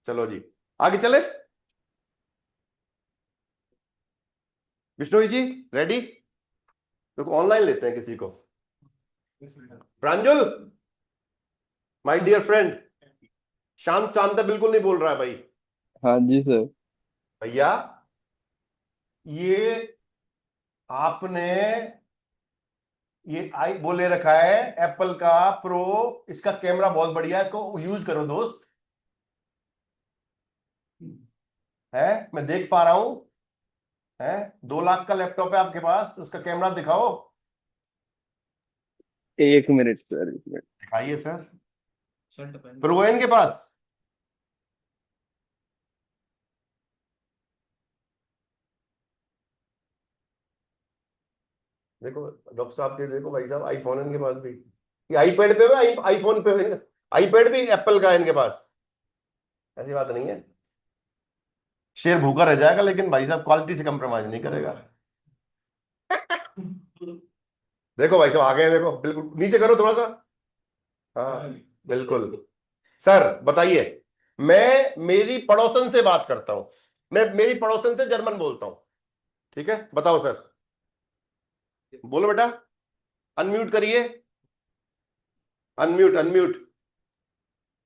चलो जी आगे चले। विष्णु जी रेडी? देखो ऑनलाइन लेते हैं किसी को। प्रांजुल माय डियर फ्रेंड, शांत शांत है, बिल्कुल नहीं बोल रहा है भाई। हाँ जी सर। भैया ये आपने ये आई बोले रखा है एप्पल का प्रो, इसका कैमरा बहुत बढ़िया है, इसको यूज करो दोस्त। है, मैं देख पा रहा हूं, है 2 लाख का लैपटॉप है आपके पास, उसका कैमरा दिखाओ। 1 मिनट सर, 1 मिनट। दिखाइए सर। शर्ट पहन। प्रो है इनके पास? देखो डॉक्टर साहब के, देखो भाई साहब आईफोन है इनके पास भी। ये आईपैड पे है, आईफोन पे है, आईपैड भी एप्पल का है इनके पास, ऐसी बात नहीं है। शेर भूखा रह जाएगा लेकिन भाई साहब क्वालिटी से कंप्रोमाइज नहीं करेगा। देखो भाई साहब आ गए, देखो बिल्कुल नीचे करो थोड़ा सा। हाँ बिल्कुल। सर बताइए, मैं मेरी पड़ोसन से बात करता हूं, मैं मेरी पड़ोसन से जर्मन बोलता हूं, ठीक है? बताओ सर, बोलो बेटा, अनम्यूट करिए, अनम्यूट अनम्यूट।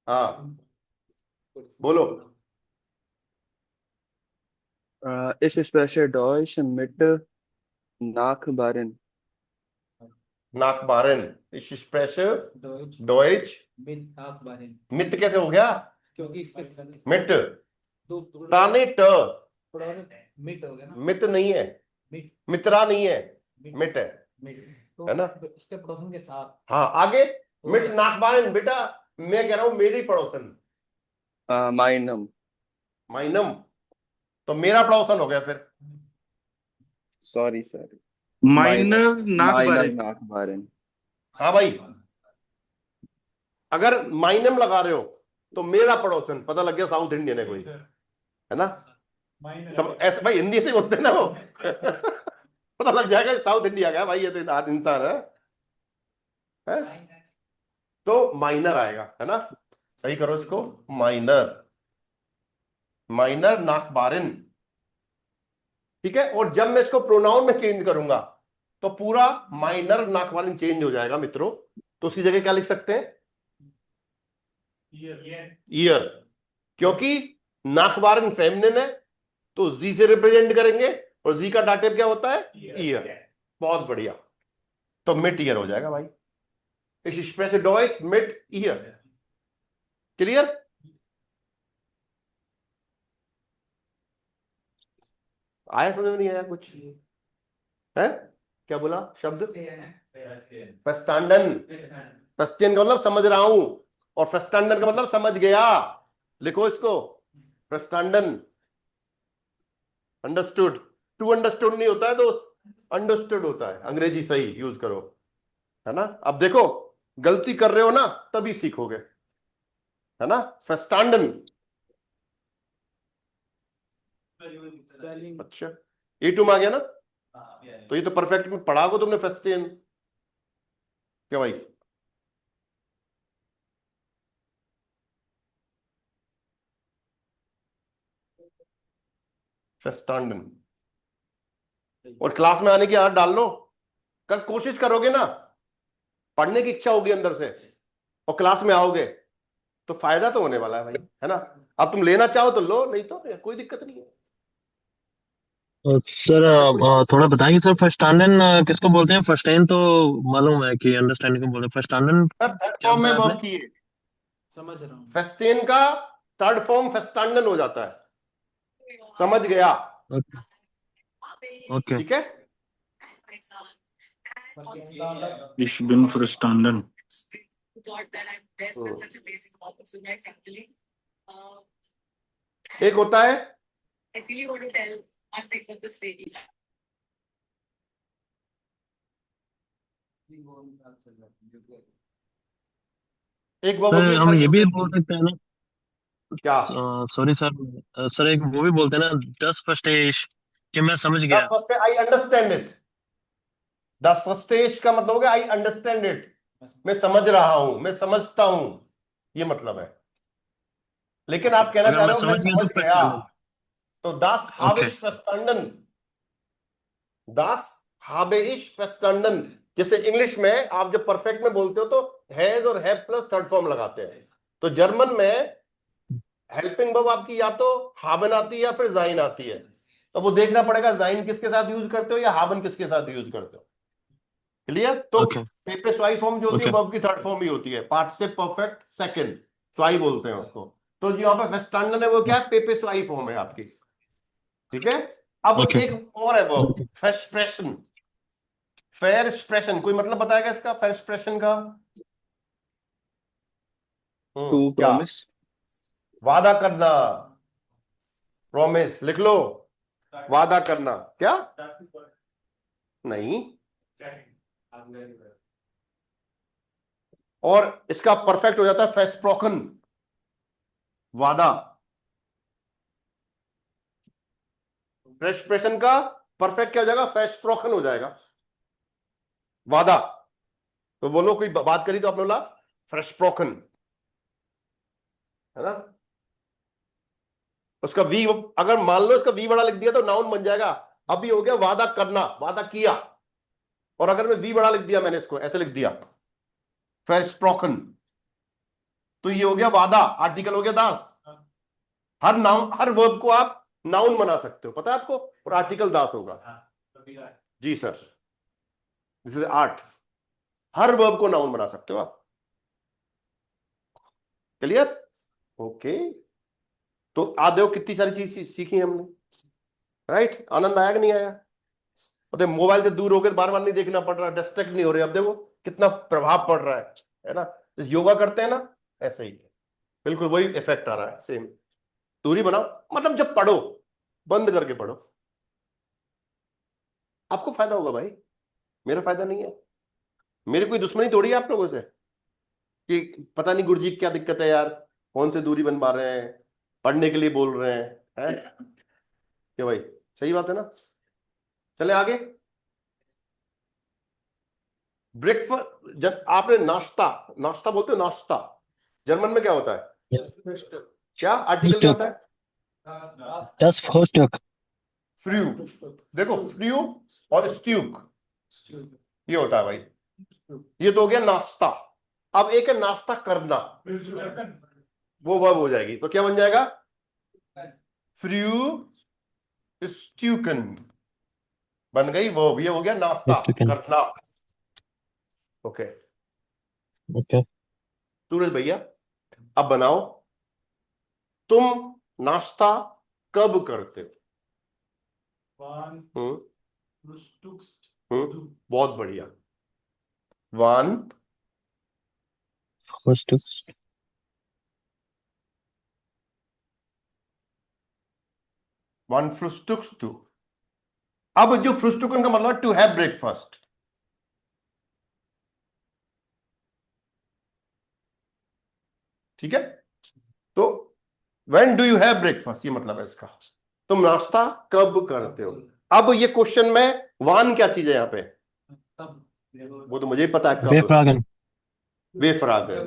हाँ बोलो। Ich spreche Deutsch mit Nachbarn. नाकबारन, ich spreche Deutsch Deutsch mit Nachbarin. मित कैसे हो गया? क्योंकि इसके साथ मिट दो ताने ट, मिट हो गया ना। मित नहीं है, मिट मित्रा नहीं है, मिट है, मिट तो है ना? इसके पड़ोसन के साथ। हाँ आगे। मिट नाकबारन, बेटा मैं कह रहा हूं मेरी पड़ोसन, Meinem. माइनम, तो मेरा पड़ोसन हो गया फिर। Sorry sir. माइनर नाक Meiner बारे। Nachbarn. हाँ भाई, अगर माइनम लगा रहे हो तो मेरा पड़ोसन, पता लग गया साउथ इंडियन है कोई, है ना। ऐसे भाई हिंदी से बोलते हैं ना वो पता लग जाएगा साउथ इंडिया का भाई, ये तो आध इंसान है? तो माइनर आएगा, है ना। सही करो इसको, माइनर, माइनर नाकबारिन, ठीक है। और जब मैं इसको प्रोनाउन में चेंज करूंगा तो पूरा माइनर नाकबारिन चेंज हो जाएगा मित्रों, तो उसकी जगह क्या लिख सकते हैं? ईयर, क्योंकि नाखबारन फेमिनिन है तो जी से रिप्रेजेंट करेंगे और जी का डाटिव क्या होता है? ईयर। बहुत बढ़िया, तो मिट ईयर हो जाएगा भाई। Ich spreche Deutsch mit ihr. Clear? आया समझ में नहीं आया कुछ है? क्या बोला शब्द? फस्टांडन। फस्टियन का मतलब समझ रहा हूं और फस्टांडन का मतलब समझ गया। लिखो इसको, फस्टांडन। अंडरस्टूड, टू अंडरस्टूड नहीं होता है दोस्त, अंडरस्टूड होता है। अंग्रेजी सही यूज करो, है ना। अब देखो गलती कर रहे हो ना तभी सीखोगे, है ना। फस्टांडन। अच्छा, E2 में आ गया ना, तो ये तो परफेक्ट में पढ़ा को तुमने फस्टियन। क्या भाई? फस्टांडन। और क्लास में आने की आदत डाल लो। कल कोशिश करोगे ना, पढ़ने की इच्छा होगी अंदर से और क्लास में आओगे तो फायदा तो होने वाला है भाई, है ना। अब तुम लेना चाहो तो लो, नहीं तो कोई दिक्कत नहीं है। सर थोड़ा बताएंगे सर, फर्स्टांडन किसको बोलते हैं? फर्स्टेन तो मालूम है कि अंडरस्टैंडिंग को बोलते हैं, फर्स्टांडन सर थर्ड क्या फॉर्म में बताया वर्ब आपने? किए, समझ रहा हूँ। फेस्टेन का थर्ड फॉर्म फेस्टांडन हो जाता है। समझ गया? ओके। ठीक है। Ich bin verstanden. एक होता है एक वर्ब सर होती है हम ये भी बोल फ्रस्ट्रेशन। सकते हैं ना, क्या? सॉरी सर, सर एक वो भी बोलते हैं ना, दस फर्स्टेश, कि मैं समझ गया। That's first I understand it. That's first का मतलब हो गया आई अंडरस्टैंड इट, मैं समझ रहा हूं, मैं समझता हूं, ये मतलब है। लेकिन आप कहना अगर चाह मैं रहे हो मैं समझ गया समझ तो गया, फर्स्टांडन। तो दास habe ओके। ich verstanden, दास habe ich verstanden। जैसे इंग्लिश में आप जब परफेक्ट में बोलते हो तो हैज और हैव प्लस थर्ड फॉर्म लगाते हैं, तो जर्मन में हेल्पिंग वर्ब आपकी या तो haben आती है या फिर sein आती है। तो वो देखना पड़ेगा sein किसके साथ यूज करते हो या haben किसके साथ यूज करते हो। क्लियर? तो ओके। पेपे स्वाई फॉर्म जो होती है ओके। वर्ब की थर्ड फॉर्म ही होती है, पार्टिसिप परफेक्ट सेकंड, स्वाई बोलते हैं उसको। तो जो यहाँ पे फर्स्टांडन है वो क्या है? पेपे स्वाई फॉर्म है आपकी। ठीक है। अब ओके। एक और है वर्ब फेस्प्रेशन। फेयर एक्सप्रेशन, कोई मतलब बताएगा इसका फेयर एक्सप्रेशन का? To क्या? promise. वादा करना, प्रॉमिस लिख लो। वादा करना क्या? नहीं। और इसका परफेक्ट हो जाता है फेस्प्रोकन, वादा। एक्सप्रेशन का परफेक्ट क्या हो जाएगा? फेस्प्रोकन हो जाएगा, वादा। तो बोलो, कोई बात करी तो आपने बोला फ्रेस्प्रोकन, है ना। उसका वी, अगर मान लो इसका वी बड़ा लिख दिया तो नाउन बन जाएगा। अभी हो गया वादा करना, वादा किया। और अगर मैं वी बड़ा लिख दिया, मैंने इसको ऐसे लिख दिया फेस्प्रोकन, तो ये हो गया वादा, आर्टिकल हो गया दास। हर नाउन, हर वर्ब को आप नाउन बना सकते हो, पता है आपको, और आर्टिकल दास होगा। जी सर, दिस इज आर्ट। हर वर्ब को नाउन बना सकते हो आप। क्लियर? ओके। तो आज देखो कितनी सारी चीज सीखी हमने, राइट। आनंद आया कि नहीं आया? तो मोबाइल से दूर होकर बार बार नहीं देखना पड़ रहा, डिस्ट्रैक्ट नहीं हो रहे। अब देखो कितना प्रभाव पड़ रहा है ना। योगा करते हैं ना, ऐसे ही बिल्कुल वही इफेक्ट आ रहा है, सेम। दूरी बनाओ, मतलब जब पढ़ो बंद करके पढ़ो, आपको फायदा होगा भाई, मेरा फायदा नहीं है। मेरी कोई दुश्मनी थोड़ी है आप लोगों से कि पता नहीं गुरुजी क्या दिक्कत है यार, कौन से दूरी बनवा रहे हैं, पढ़ने के लिए बोल रहे हैं, क्या भाई? सही बात है ना। चले आगे। ब्रेकफास्ट, जब आपने नाश्ता, नाश्ता बोलते हो नाश्ता, जर्मन में क्या होता है? क्या आर्टिकल क्या होता है? दस फर्स्ट। फ्रू। देखो फ्रू और स्ट्यूक, ये होता है भाई। ये तो हो गया नाश्ता, अब एक है नाश्ता करना, वो वर्ब हो जाएगी, तो क्या बन जाएगा? फ्रूस्टुकन बन गई वो, ये हो गया नाश्ता Frühstücken. करना। Okay Okay. सूरज भैया, अब बनाओ, तुम नाश्ता कब करते हो? Wann हम्म frühstückst बहुत बढ़िया। वन Frühstückst. वन फ्रुस्टुक्स टू। अब जो फ्रुस्टुकन का मतलब टू हैव ब्रेकफास्ट, ठीक है? तो when do you have breakfast, ये मतलब है इसका, तुम नाश्ता कब करते हो। अब ये क्वेश्चन में वान क्या चीज है यहाँ पे? तब वो तो मुझे ही पता है वे कब। फ्रागन. वे फ्राग है,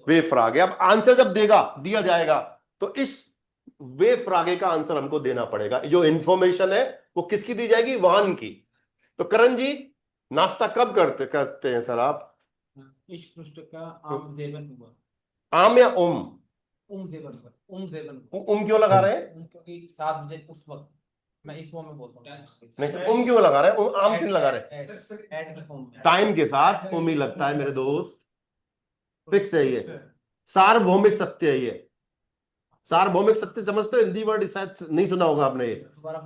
वे फ्राग है। अब आंसर जब दिया जाएगा तो इस वे फ्रागे का आंसर हमको देना पड़ेगा। जो इंफॉर्मेशन है वो किसकी दी जाएगी? वान की। तो करण जी, नाश्ता कब करते हैं सर आप? Ich frühstücke am 7 Uhr. आम या उम? Um 7 Uhr. Um 7 Uhr. उम क्यों लगा रहे हैं? क्योंकि 7 बजे उस वक्त मैं इस फॉर्म में बोलता हूँ। नहीं तो उम क्यों लगा रहे हैं? आम क्यों लगा रहे हैं? ऐड के फॉर्म में। टाइम के साथ उम ही लगता है मेरे दोस्त, फिक्स है ये। सार्वभौमिक सत्य है ये। सार्वभौमिक सत्य समझते हो? हिंदी वर्ड शायद नहीं सुना होगा आपने ये।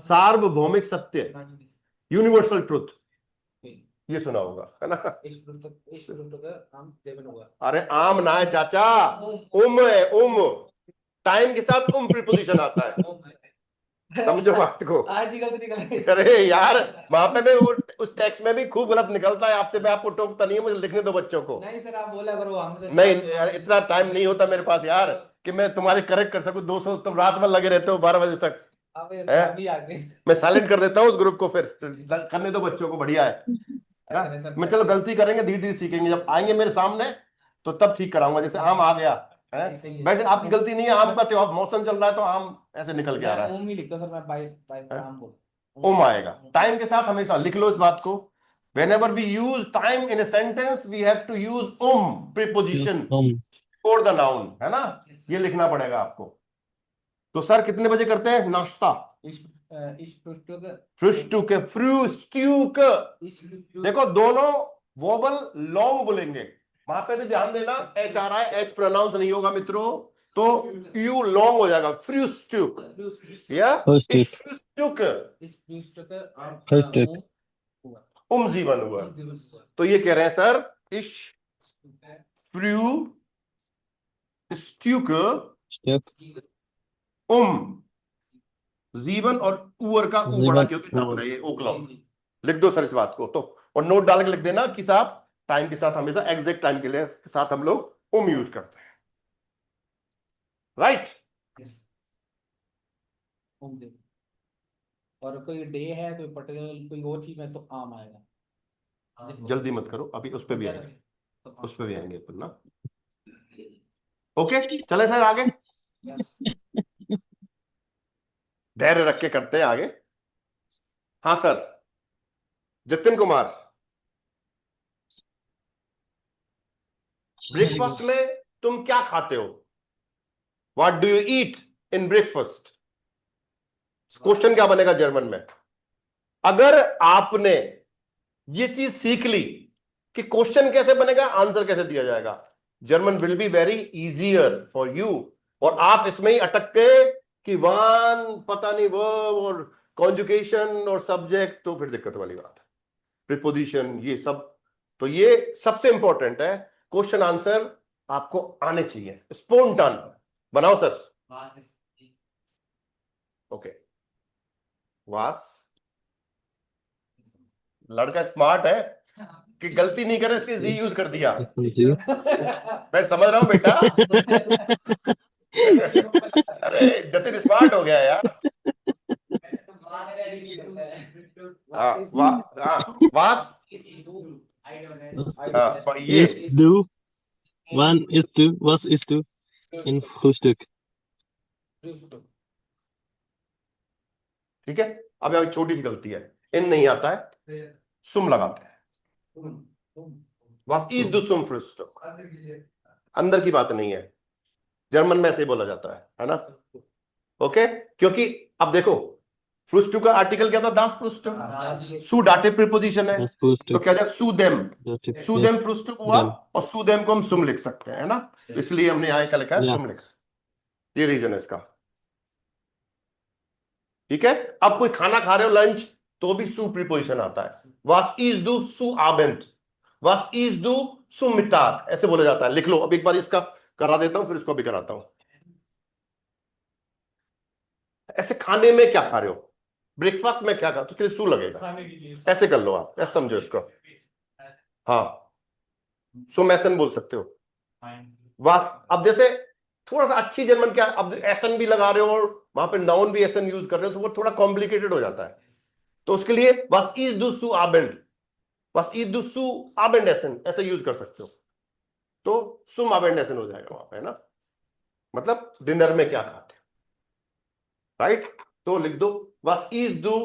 सार्वभौमिक सत्य, यूनिवर्सल ट्रुथ, ये सुना होगा है ना? Ich frühstücke am 7 Uhr. अरे आम ना है चाचा, उम है उम। टाइम के साथ उम प्रीपोजिशन आता है, समझो बात को। आज ही गलती निकल गई। अरे यार, वहां पे मैं उस टेक्स्ट में भी खूब गलत निकलता है। आपसे मैं आपको टोकता नहीं है, मुझे लिखने दो बच्चों को। नहीं सर, आप बोला करो हमसे। नहीं यार, इतना टाइम नहीं होता मेरे पास यार कि मैं तुम्हारे करेक्ट कर सकूं। 200 तुम रात भर लगे रहते हो 12 बजे तक। अब है? अभी आ गए। मैं साइलेंट कर देता हूँ उस ग्रुप को, फिर करने दो बच्चों को, बढ़िया है ना? मैं चलो गलती करेंगे, धीरे धीरे सीखेंगे। जब आएंगे मेरे सामने तो तब ठीक कराऊंगा। जैसे आम आ गया है, वैसे आपकी गलती नहीं है। आम का त्योहार मौसम चल रहा है तो आम ऐसे निकल के आ रहा है। ओम ही लिखता सर, मैं बाय नाम बोल। उम आएगा। टाइम के साथ हमेशा लिख लो इस बात को। Whenever we use time in a sentence, we have to use preposition for the noun, है ना? ये लिखना पड़ेगा आपको। तो सर कितने बजे करते हैं नाश्ता? Ich frühstücke फ्रुस्टुक, फ्रूस्टुक। देखो दोनों वोबल लॉन्ग बोलेंगे। वहां पे भी ध्यान देना, एच आ रहा है, एच प्रोनाउंस नहीं होगा मित्रों, तो यू लॉन्ग हो जाएगा। फ्रूस्टुक या Frühstück. फ्रूस्टुक, Ich frühstücke am Frühstück. जीवन हुआ। तो ये कह रहे हैं सर, इश फ्रूस्टुक Stück. जीवन और उवर का ऊ बड़ा, क्योंकि नाउन है ये, ओकलॉ। लिख दो सर इस बात को तो, और नोट डाल के लिख देना कि साहब टाइम के साथ हमेशा एग्जैक्ट टाइम के लिए साथ हम लोग यूज करते हैं, राइट? और कोई डे है, कोई पर्टिकुलर कोई और चीज है तो आम आएगा। जल्दी मत करो, अभी उस पे भी आएंगे, उस पे भी आएंगे अपन ना। ओके चले सर आगे, धैर्य रख के करते हैं आगे। हाँ सर जतिन कुमार, ब्रेकफास्ट में तुम क्या खाते हो? What do you eat in breakfast? Question क्या बनेगा जर्मन में? अगर आपने ये चीज सीख ली कि क्वेश्चन कैसे बनेगा, आंसर कैसे दिया जाएगा, German will be very easier for you. और आप इसमें ही अटक गए कि वान पता नहीं वर्ब और कॉन्जुगेशन और सब्जेक्ट, तो फिर दिक्कत वाली बात है। प्रीपोजिशन ये सब, तो ये सबसे इंपॉर्टेंट है। क्वेश्चन आंसर आपको आने चाहिए, स्पोंटन बनाओ सर। ओके वास, लड़का स्मार्ट है कि गलती नहीं करे, इसके जी यूज कर दिया। मैं समझ रहा हूं बेटा। अरे जतिन स्मार्ट हो गया यार। वास, ये Isst du? Wann isst du? Was isst du? In Frühstück. ठीक है। अब यहाँ छोटी सी गलती है, इन नहीं आता है, सुम लगाते हैं। Was ist du zum Frühstück? अंदर की बात नहीं है, जर्मन में ऐसे ही बोला जाता है ना? ओके, क्योंकि अब देखो फ्रुस्टुक का आर्टिकल क्या था? दास फ्रुस्टुक। सु डाटिव प्रीपोजिशन है, Das तो Frühstück. क्या जाए? सु देम। Dativ. सु देम Yes. फ्रुस्टुक हुआ, Dem. और सु देम को हम सुम लिख सकते हैं, है ना? इसलिए हमने यहाँ क्या लिखा है? Yeah. सुम लिख, ये रीजन है इसका। ठीक है, अब कोई खाना खा रहे हो लंच, तो भी सु प्रीपोजिशन आता है। वास इज दू सु आबेंट, वास इज दू सु मिटाग, ऐसे बोला जाता है। लिख लो, अब एक बार इसका करा देता हूं, फिर इसको भी कराता हूं। ऐसे खाने में क्या खा रहे हो? ब्रेकफास्ट में क्या खा, तो इसके लिए सु लगेगा। ऐसे कर लो आप, ऐसे समझो इसको। हाँ, सुमेसन बोल सकते हो। वास, अब जैसे थोड़ा सा अच्छी जर्मन क्या, अब एसन भी लगा रहे हो और वहां पे नाउन भी एसन यूज कर रहे हो, तो वो थोड़ा कॉम्प्लिकेटेड हो जाता है। तो उसके लिए वास इज दू सु आबेंड, वास इज दू सु आबेंड एसन ऐसे यूज कर सकते हो, तो सुम आबेंड एसन हो जाएगा वहां पे, है ना? मतलब डिनर में क्या खाते हो, राइट? तो लिख दो वास इज दू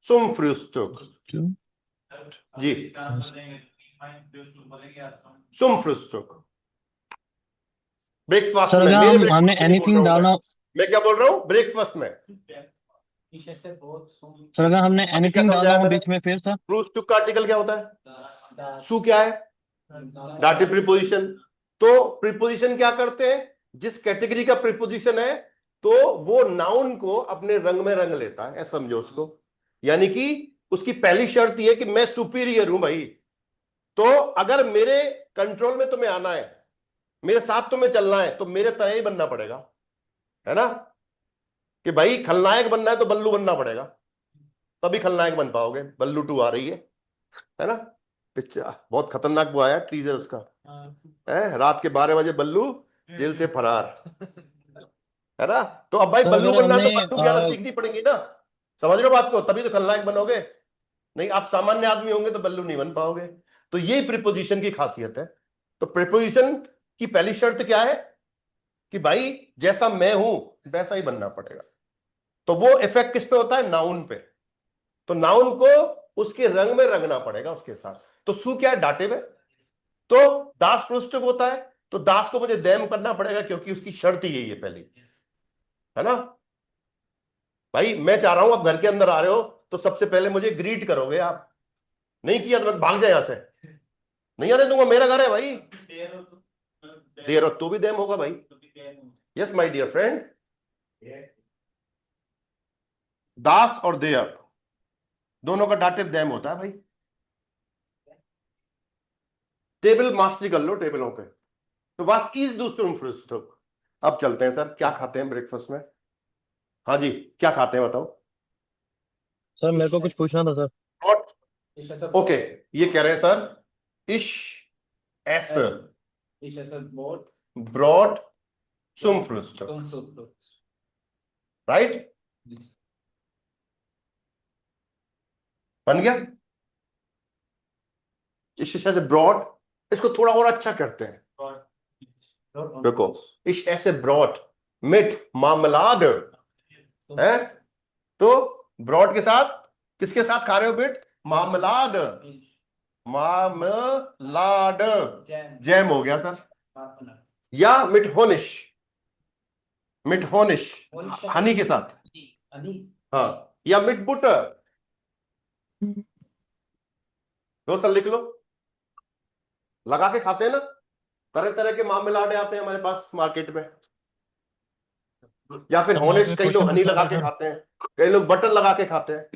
सुम फ्रुस्टुक। जी, सुम फ्रुस्टुक ब्रेकफास्ट सर में। अगर मेरे हमने ब्रेकफास्ट में नहीं बोल एनीथिंग रहा हूं डालना, मैं क्या बोल रहा हूं? ब्रेकफास्ट में। सर अगर हमने अभी क्या एनीथिंग डालना समझाया हो मैंने? बीच में, फिर सर फ्रुस्टुक का आर्टिकल क्या होता है? सु क्या है? Dative preposition. तो प्रीपोजिशन क्या करते हैं? जिस कैटेगरी का प्रीपोजिशन है, तो वो नाउन को अपने रंग में रंग लेता है, ऐसा समझो उसको। यानी कि उसकी पहली शर्त यह कि मैं सुपीरियर हूं भाई। तो अगर मेरे कंट्रोल में तुम्हें आना है, मेरे साथ तुम्हें चलना है, तो मेरे तरह ही बनना पड़ेगा, है ना? कि भाई खलनायक बनना है तो बल्लू बनना पड़ेगा, तभी खलनायक बन पाओगे। बल्लू 2 आ रही है ना? पिक्चर बहुत खतरनाक वो आया टीजर उसका, है रात के 12 बजे बल्लू जेल से फरार, है ना? तो अब भाई सर बल्लू अगर बनना है तो हमने बल्लू की आदत सीखनी पड़ेगी ना। समझ रहे हो बात को? तभी तो खलनायक बनोगे। नहीं, आप सामान्य आदमी होंगे तो बल्लू नहीं बन पाओगे। तो ये प्रीपोजिशन की खासियत है। तो प्रीपोजिशन की पहली शर्त क्या है? कि भाई जैसा मैं हूं वैसा ही बनना पड़ेगा। तो वो इफेक्ट किस पे होता है? नाउन पे। तो नाउन को उसके रंग में रंगना पड़ेगा उसके साथ। तो सु क्या है? डाटिव है। तो दास फ्रुस्टुक होता है, तो दास को मुझे देम करना पड़ेगा, क्योंकि उसकी शर्त ही यही है पहली, है ना? भाई मैं चाह रहा हूं आप घर के अंदर आ रहे हो, तो सबसे पहले मुझे ग्रीट करोगे आप। नहीं किया तो मैं भाग जाए यहां से, नहीं आने दूंगा, मेरा घर है भाई। देर हो तो भी देम होगा भाई। यस माय डियर फ्रेंड, दास और देयर दोनों का डाटिव देम होता है भाई। टेबल मास्टरी कर लो टेबलों पे। तो वास इज दूसरे फ्रुस्टुक। अब चलते हैं सर, क्या खाते हैं ब्रेकफास्ट में? हाँ जी, क्या खाते हैं बताओ? सर मेरे को कुछ पूछना था सर। ओके, ये कह रहे हैं सर इश एस ब्रॉड सुम फ्रुस्टुक, राइट? बन गया? इश ऐसे ब्रॉड, इसको थोड़ा और अच्छा करते हैं। देखो, इश ऐसे ब्रॉड मिट मामलाड है, तो ब्रॉड के साथ किसके साथ खा रहे हो बिट? मामलाड, मामलाड जैम हो गया सर। या मिटहोनिश, मिटहोनिश हनी के साथ, हाँ। या मिट बुटर, दो सर लिख लो। लगा के खाते हैं ना, तरह तरह के मामलाडे आते हैं हमारे पास मार्केट में। या फिर सर, होनिश, मैं कई लोग क्वेश्चन हनी पूछना लगा था के सर। खाते हैं, कई लोग बटर लगा के खाते हैं।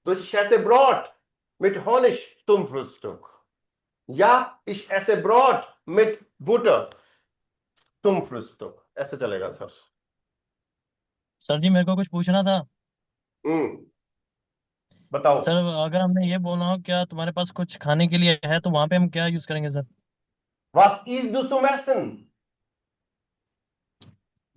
तो ऐसे ब्रॉड मिट होनिश तुम फ्रुस्टुक, या इस ऐसे ब्रॉड मिट बुटर तुम फ्रुस्टुक, ऐसे चलेगा सर। सर जी मेरे को कुछ पूछना था बताओ। सर। अगर हमने ये बोला हो क्या तुम्हारे पास कुछ खाने के लिए है, तो वहां पे हम क्या यूज करेंगे sir? Was ist du zum Essen?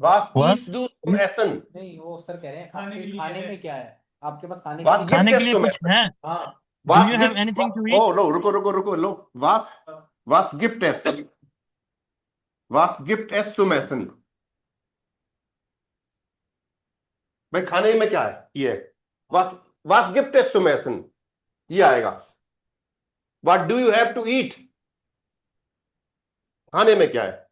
Was Was? ist du zum Essen? नहीं, वो सर कह रहे हैं खाने में क्या है आपके पास खाने Was के लिए? gibt खाने के es लिए zum कुछ Essen? है? हाँ, Do Was you have gibt, anything to eat? oh no, रुको रुको रुको लो। Was gibt es? Was gibt es zum Essen? भाई खाने में क्या है? ये was gibt es zum Essen, ये आएगा। What do you have to eat? खाने में क्या है?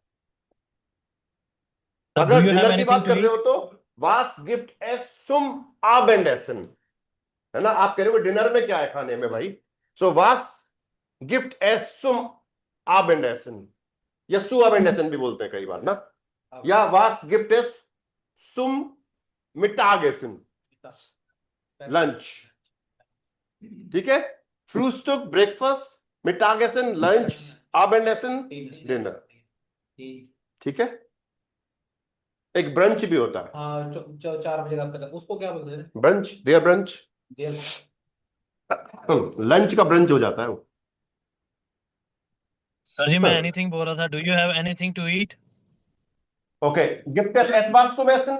Sir, do अगर you have डिनर की anything बात to कर रहे eat? हो तो वास गिफ्ट एस सुम आबेंडेसन, है ना? आप कह रहे हो डिनर में क्या है खाने में भाई, सो वास गिफ्ट एस सुम आबेंडेसन, या सु आबेंडेसन भी बोलते हैं कई बार ना, या वास गिफ्ट एस सुम मिटागेसन, लंच। ठीक है, फ्रूस्टुक ब्रेकफास्ट, मिटागेसन लंच, आबेंडेसन डिनर। ठीक है, एक ब्रंच भी होता है, हाँ 4 बजे रात तक उसको क्या बोलते हैं? ब्रंच, देयर ब्रंच, देर। लंच का ब्रंच हो जाता है वो। सर जी मैं एनीथिंग बोल रहा था, do you have anything to eat? Okay, gibt es etwas zum Essen?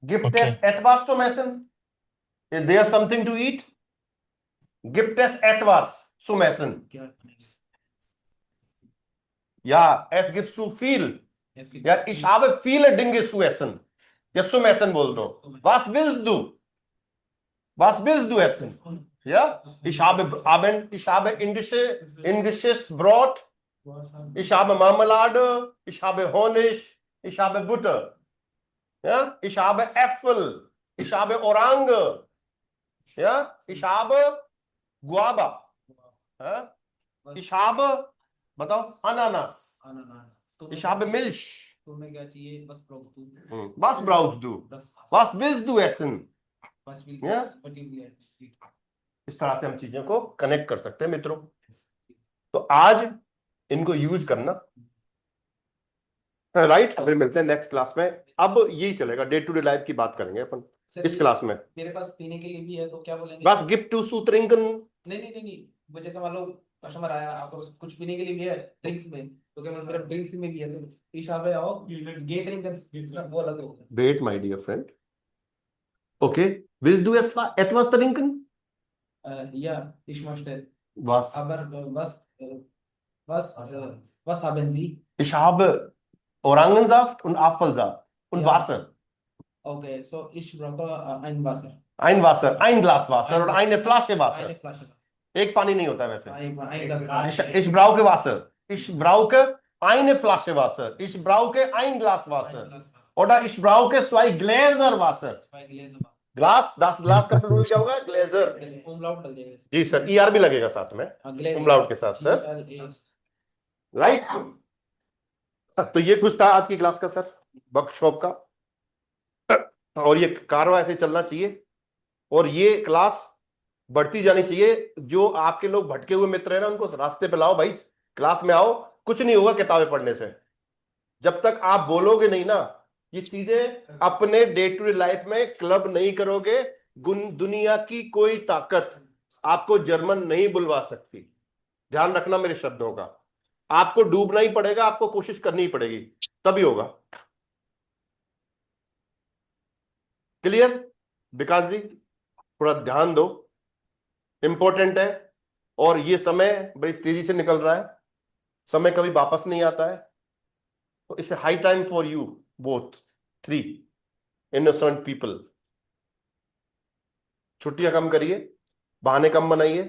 Gibt Okay. es etwas zum Essen? Is there something to eat? Gibt es etwas zum Essen? क्या? Ja, es gibt zu viel. Ja, ich habe viele Dinge zu essen. Ja, zum Essen बोल दो। Was willst du? Was willst du essen? Ja, ich habe indisches Brot, ich habe Marmelade, ich habe Honig, ich habe Butter. Ja, ich habe Äpfel, ich habe Orange, ja, ich habe Guava, ja, ich habe, बताओ, Ananas, ich habe Milch. तुम्हें क्या चाहिए? बस brauchst du? Was brauchst du? Was willst du essen? Was will Ja? what will you eat? इस तरह से हम चीजों को कनेक्ट कर सकते हैं मित्रों। तो आज इनको यूज करना, राइट। फिर मिलते हैं नेक्स्ट क्लास में। अब यही चलेगा, डे टू डे लाइफ की बात करेंगे अपन सर, इस क्लास में। मेरे पास पीने के लिए भी है तो क्या बोलेंगे? बस गिफ्ट टू सूत्रिंकन। नहीं वो जैसे मान लो कस्टमर आया, आपको कुछ पीने के लिए भी है ड्रिंक्स में, तो क्या मेरा ड्रिंक्स में भी है तो ich habe auch Getränke, वो अलग होगा। Wait, my dear friend. Okay, willst du etwas trinken? Ja, ich möchte. Was? Aber was haben Sie? Ich habe Orangensaft und Apfelsaft und Ja. Wasser. Okay, so ich brauche ein Wasser. Ein Wasser, ein Glas Wasser und eine Flasche Wasser. Eine Flasche. एक पानी नहीं होता वैसे। Ein Glas. Ich brauche Wasser. Ich brauche eine Flasche Wasser. Ich brauche ein Glas Wasser. Oder ich brauche 2 Gläser Wasser. Zwei Gläser. Glass, 10 glass का प्लूरल क्या होगा? ग्लेजर। Umlaut लग जाएगा। जी सर, ईआर भी लगेगा साथ में, हाँ, glazer. umlaut के साथ सर, GLAS. राइट। तो ये कुछ था आज की क्लास का सर, वर्कशॉप का। और ये कारवा ऐसे चलना चाहिए और ये क्लास बढ़ती जानी चाहिए। जो आपके लोग भटके हुए मित्र हैं ना, उनको रास्ते पे लाओ भाई, क्लास में आओ। कुछ नहीं होगा किताबें पढ़ने से, जब तक आप बोलोगे नहीं ना ये चीजें अपने डे टू डे लाइफ में, क्लब नहीं करोगे, दुनिया की कोई ताकत आपको जर्मन नहीं बुलवा सकती। ध्यान रखना मेरे शब्दों का। आपको डूबना ही पड़ेगा, आपको कोशिश करनी ही पड़ेगी, तभी होगा। क्लियर? विकास जी थोड़ा ध्यान दो, इंपॉर्टेंट है। और ये समय बड़ी तेजी से निकल रहा है, समय कभी वापस नहीं आता है। तो it's high time for you both 3 innocent people। छुट्टियां कम करिए, बहाने कम बनाइए,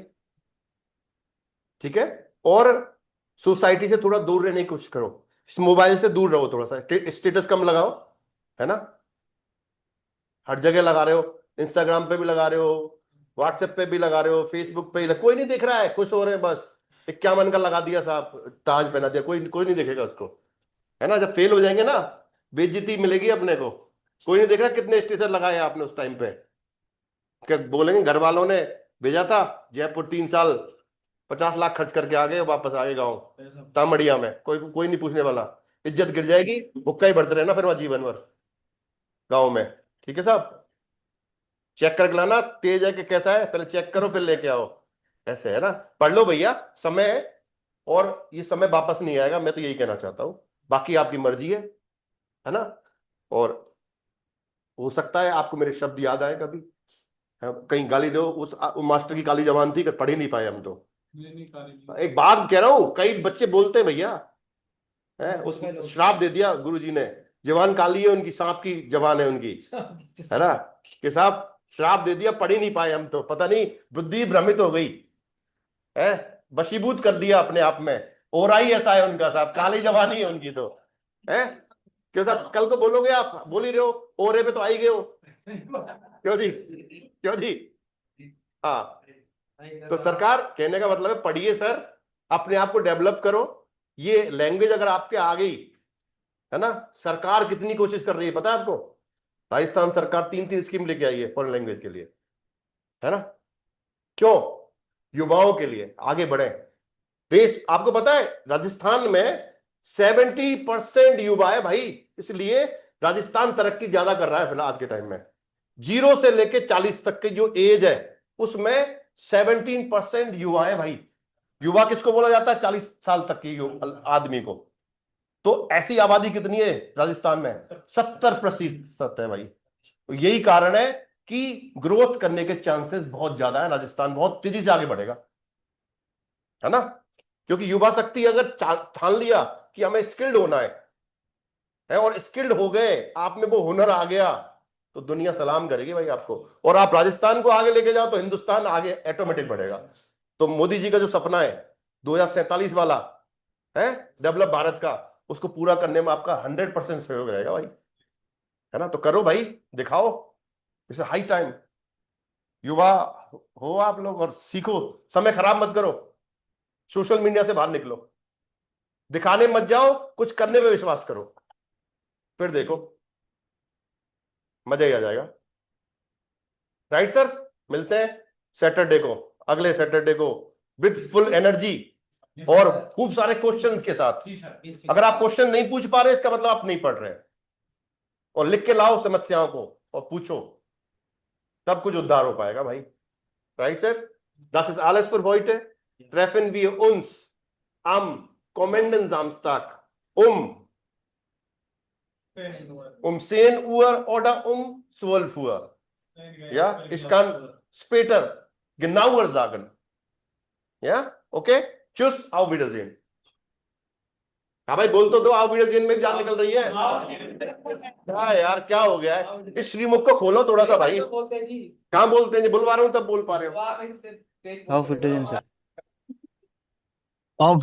ठीक है? और सोसाइटी से थोड़ा दूर रहने की कोशिश करो, इस मोबाइल से दूर रहो, थोड़ा सा स्टेटस कम लगाओ, है ना? हर जगह लगा रहे हो, इंस्टाग्राम पे भी लगा रहे हो, व्हाट्सएप पे भी लगा रहे हो, फेसबुक पे कोई नहीं देख रहा है, खुश हो रहे हैं बस। 51 का लगा दिया साहब, ताज पहना दिया, कोई नहीं देखेगा उसको, है ना? जब फेल हो जाएंगे ना, बेइज्जती मिलेगी अपने को। कोई नहीं देख रहा कितने स्टेटस लगाए आपने उस टाइम पे। क्या बोलेंगे? घर वालों ने भेजा था जयपुर 3 साल 50 लाख खर्च करके आ गए, वापस आ गए गाँव तामड़िया में, कोई नहीं पूछने वाला। इज्जत गिर जाएगी, भुक्का ही बढ़ते रहना फिर वहां जीवन भर गाँव में। ठीक है साहब, चेक करके लाना तेज है कि कैसा है, पहले चेक करो फिर लेके आओ, ऐसे है ना? पढ़ लो भैया, समय है और ये समय वापस नहीं आएगा, मैं तो यही कहना चाहता हूं। बाकी आपकी मर्जी है ना? और हो सकता है आपको मेरे शब्द याद आए कभी, कहीं गाली दो। उस मास्टर की काली जबान थी कि पढ़ ही नहीं पाए हम तो। एक बात कह रहा हूं, कई बच्चे बोलते हैं भैया, उस श्राप दे दिया गुरुजी ने, जबान काली है उनकी, सांप की जबान है उनकी, है ना? कि साहब श्राप दे दिया, पढ़ ही नहीं पाए हम तो, पता नहीं बुद्धि भ्रमित हो गई है, वशीभूत कर दिया अपने आप में। और ही ऐसा है उनका साहब, काली जवानी है उनकी तो, है क्यों साहब? कल को बोलोगे, आप बोल ही रहे हो, ओरे पे तो आ ही गए हो, क्यों जी, क्यों जी? हाँ, तो सरकार कहने का मतलब है पढ़िए सर, अपने आप को डेवलप करो। ये लैंग्वेज अगर आपके आ गई है ना, सरकार कितनी कोशिश कर रही है पता है आपको? राजस्थान सरकार 3-3 स्कीम लेके आई है फॉरेन लैंग्वेज के लिए, है ना? क्यों? युवाओं के लिए आगे बढ़े देश। आपको पता है राजस्थान में 70% युवा है भाई, इसलिए राजस्थान तरक्की ज्यादा कर रहा है फिलहाल आज के टाइम में। 0 से लेके 40 तक की जो एज है उसमें 17% युवा है भाई। युवा किसको बोला जाता है? 40 साल तक की आदमी को। तो ऐसी आबादी कितनी है राजस्थान में? 70% है भाई। तो यही कारण है कि ग्रोथ करने के चांसेस बहुत ज्यादा है, राजस्थान बहुत तेजी से आगे बढ़ेगा, है ना? क्योंकि युवा शक्ति अगर ठान लिया कि हमें स्किल्ड होना है और स्किल्ड हो गए, आप में वो हुनर आ गया, तो दुनिया सलाम करेगी भाई आपको। और आप राजस्थान को आगे लेके जाओ तो हिंदुस्तान आगे ऑटोमेटिक बढ़ेगा। तो मोदी जी का जो सपना है 2047 वाला है डेवलप भारत का, उसको पूरा करने में आपका 100% सहयोग रहेगा भाई, है ना? तो करो भाई, दिखाओ, इट्स हाई टाइम। युवा हो आप लोग और सीखो, समय खराब मत करो, सोशल मीडिया से बाहर निकलो, दिखाने मत जाओ, कुछ करने पे विश्वास करो, फिर देखो मजा ही आ जाएगा। राइट सर, मिलते हैं सैटरडे को, अगले सैटरडे को विद फुल एनर्जी और खूब सारे क्वेश्चंस के साथ। अगर आप क्वेश्चन नहीं पूछ पा रहे इसका मतलब आप नहीं पढ़ रहे, और लिख के लाओ समस्याओं को और पूछो, तब कुछ उद्धार हो पाएगा भाई। Right sir, das ist alles für heute. Treffen wir uns am kommenden Samstag um 10 Uhr oder um 12 Uhr. Ja, ich kann später genauer sagen. Ja, okay? Tschüss, auf Wiedersehen. हाँ भाई, बोल तो दो, auf Wiedersehen में भी जान निकल रही है। क्या यार, क्या हो गया है? इस श्रीमुख को खोलो थोड़ा सा भाई। बोलते हैं जी, कहाँ बोलते हैं जी? बुलवा रहा हूँ तब बोल पा रहे हो। वाह, कहीं से तेज हाउ फिट सर? और फिर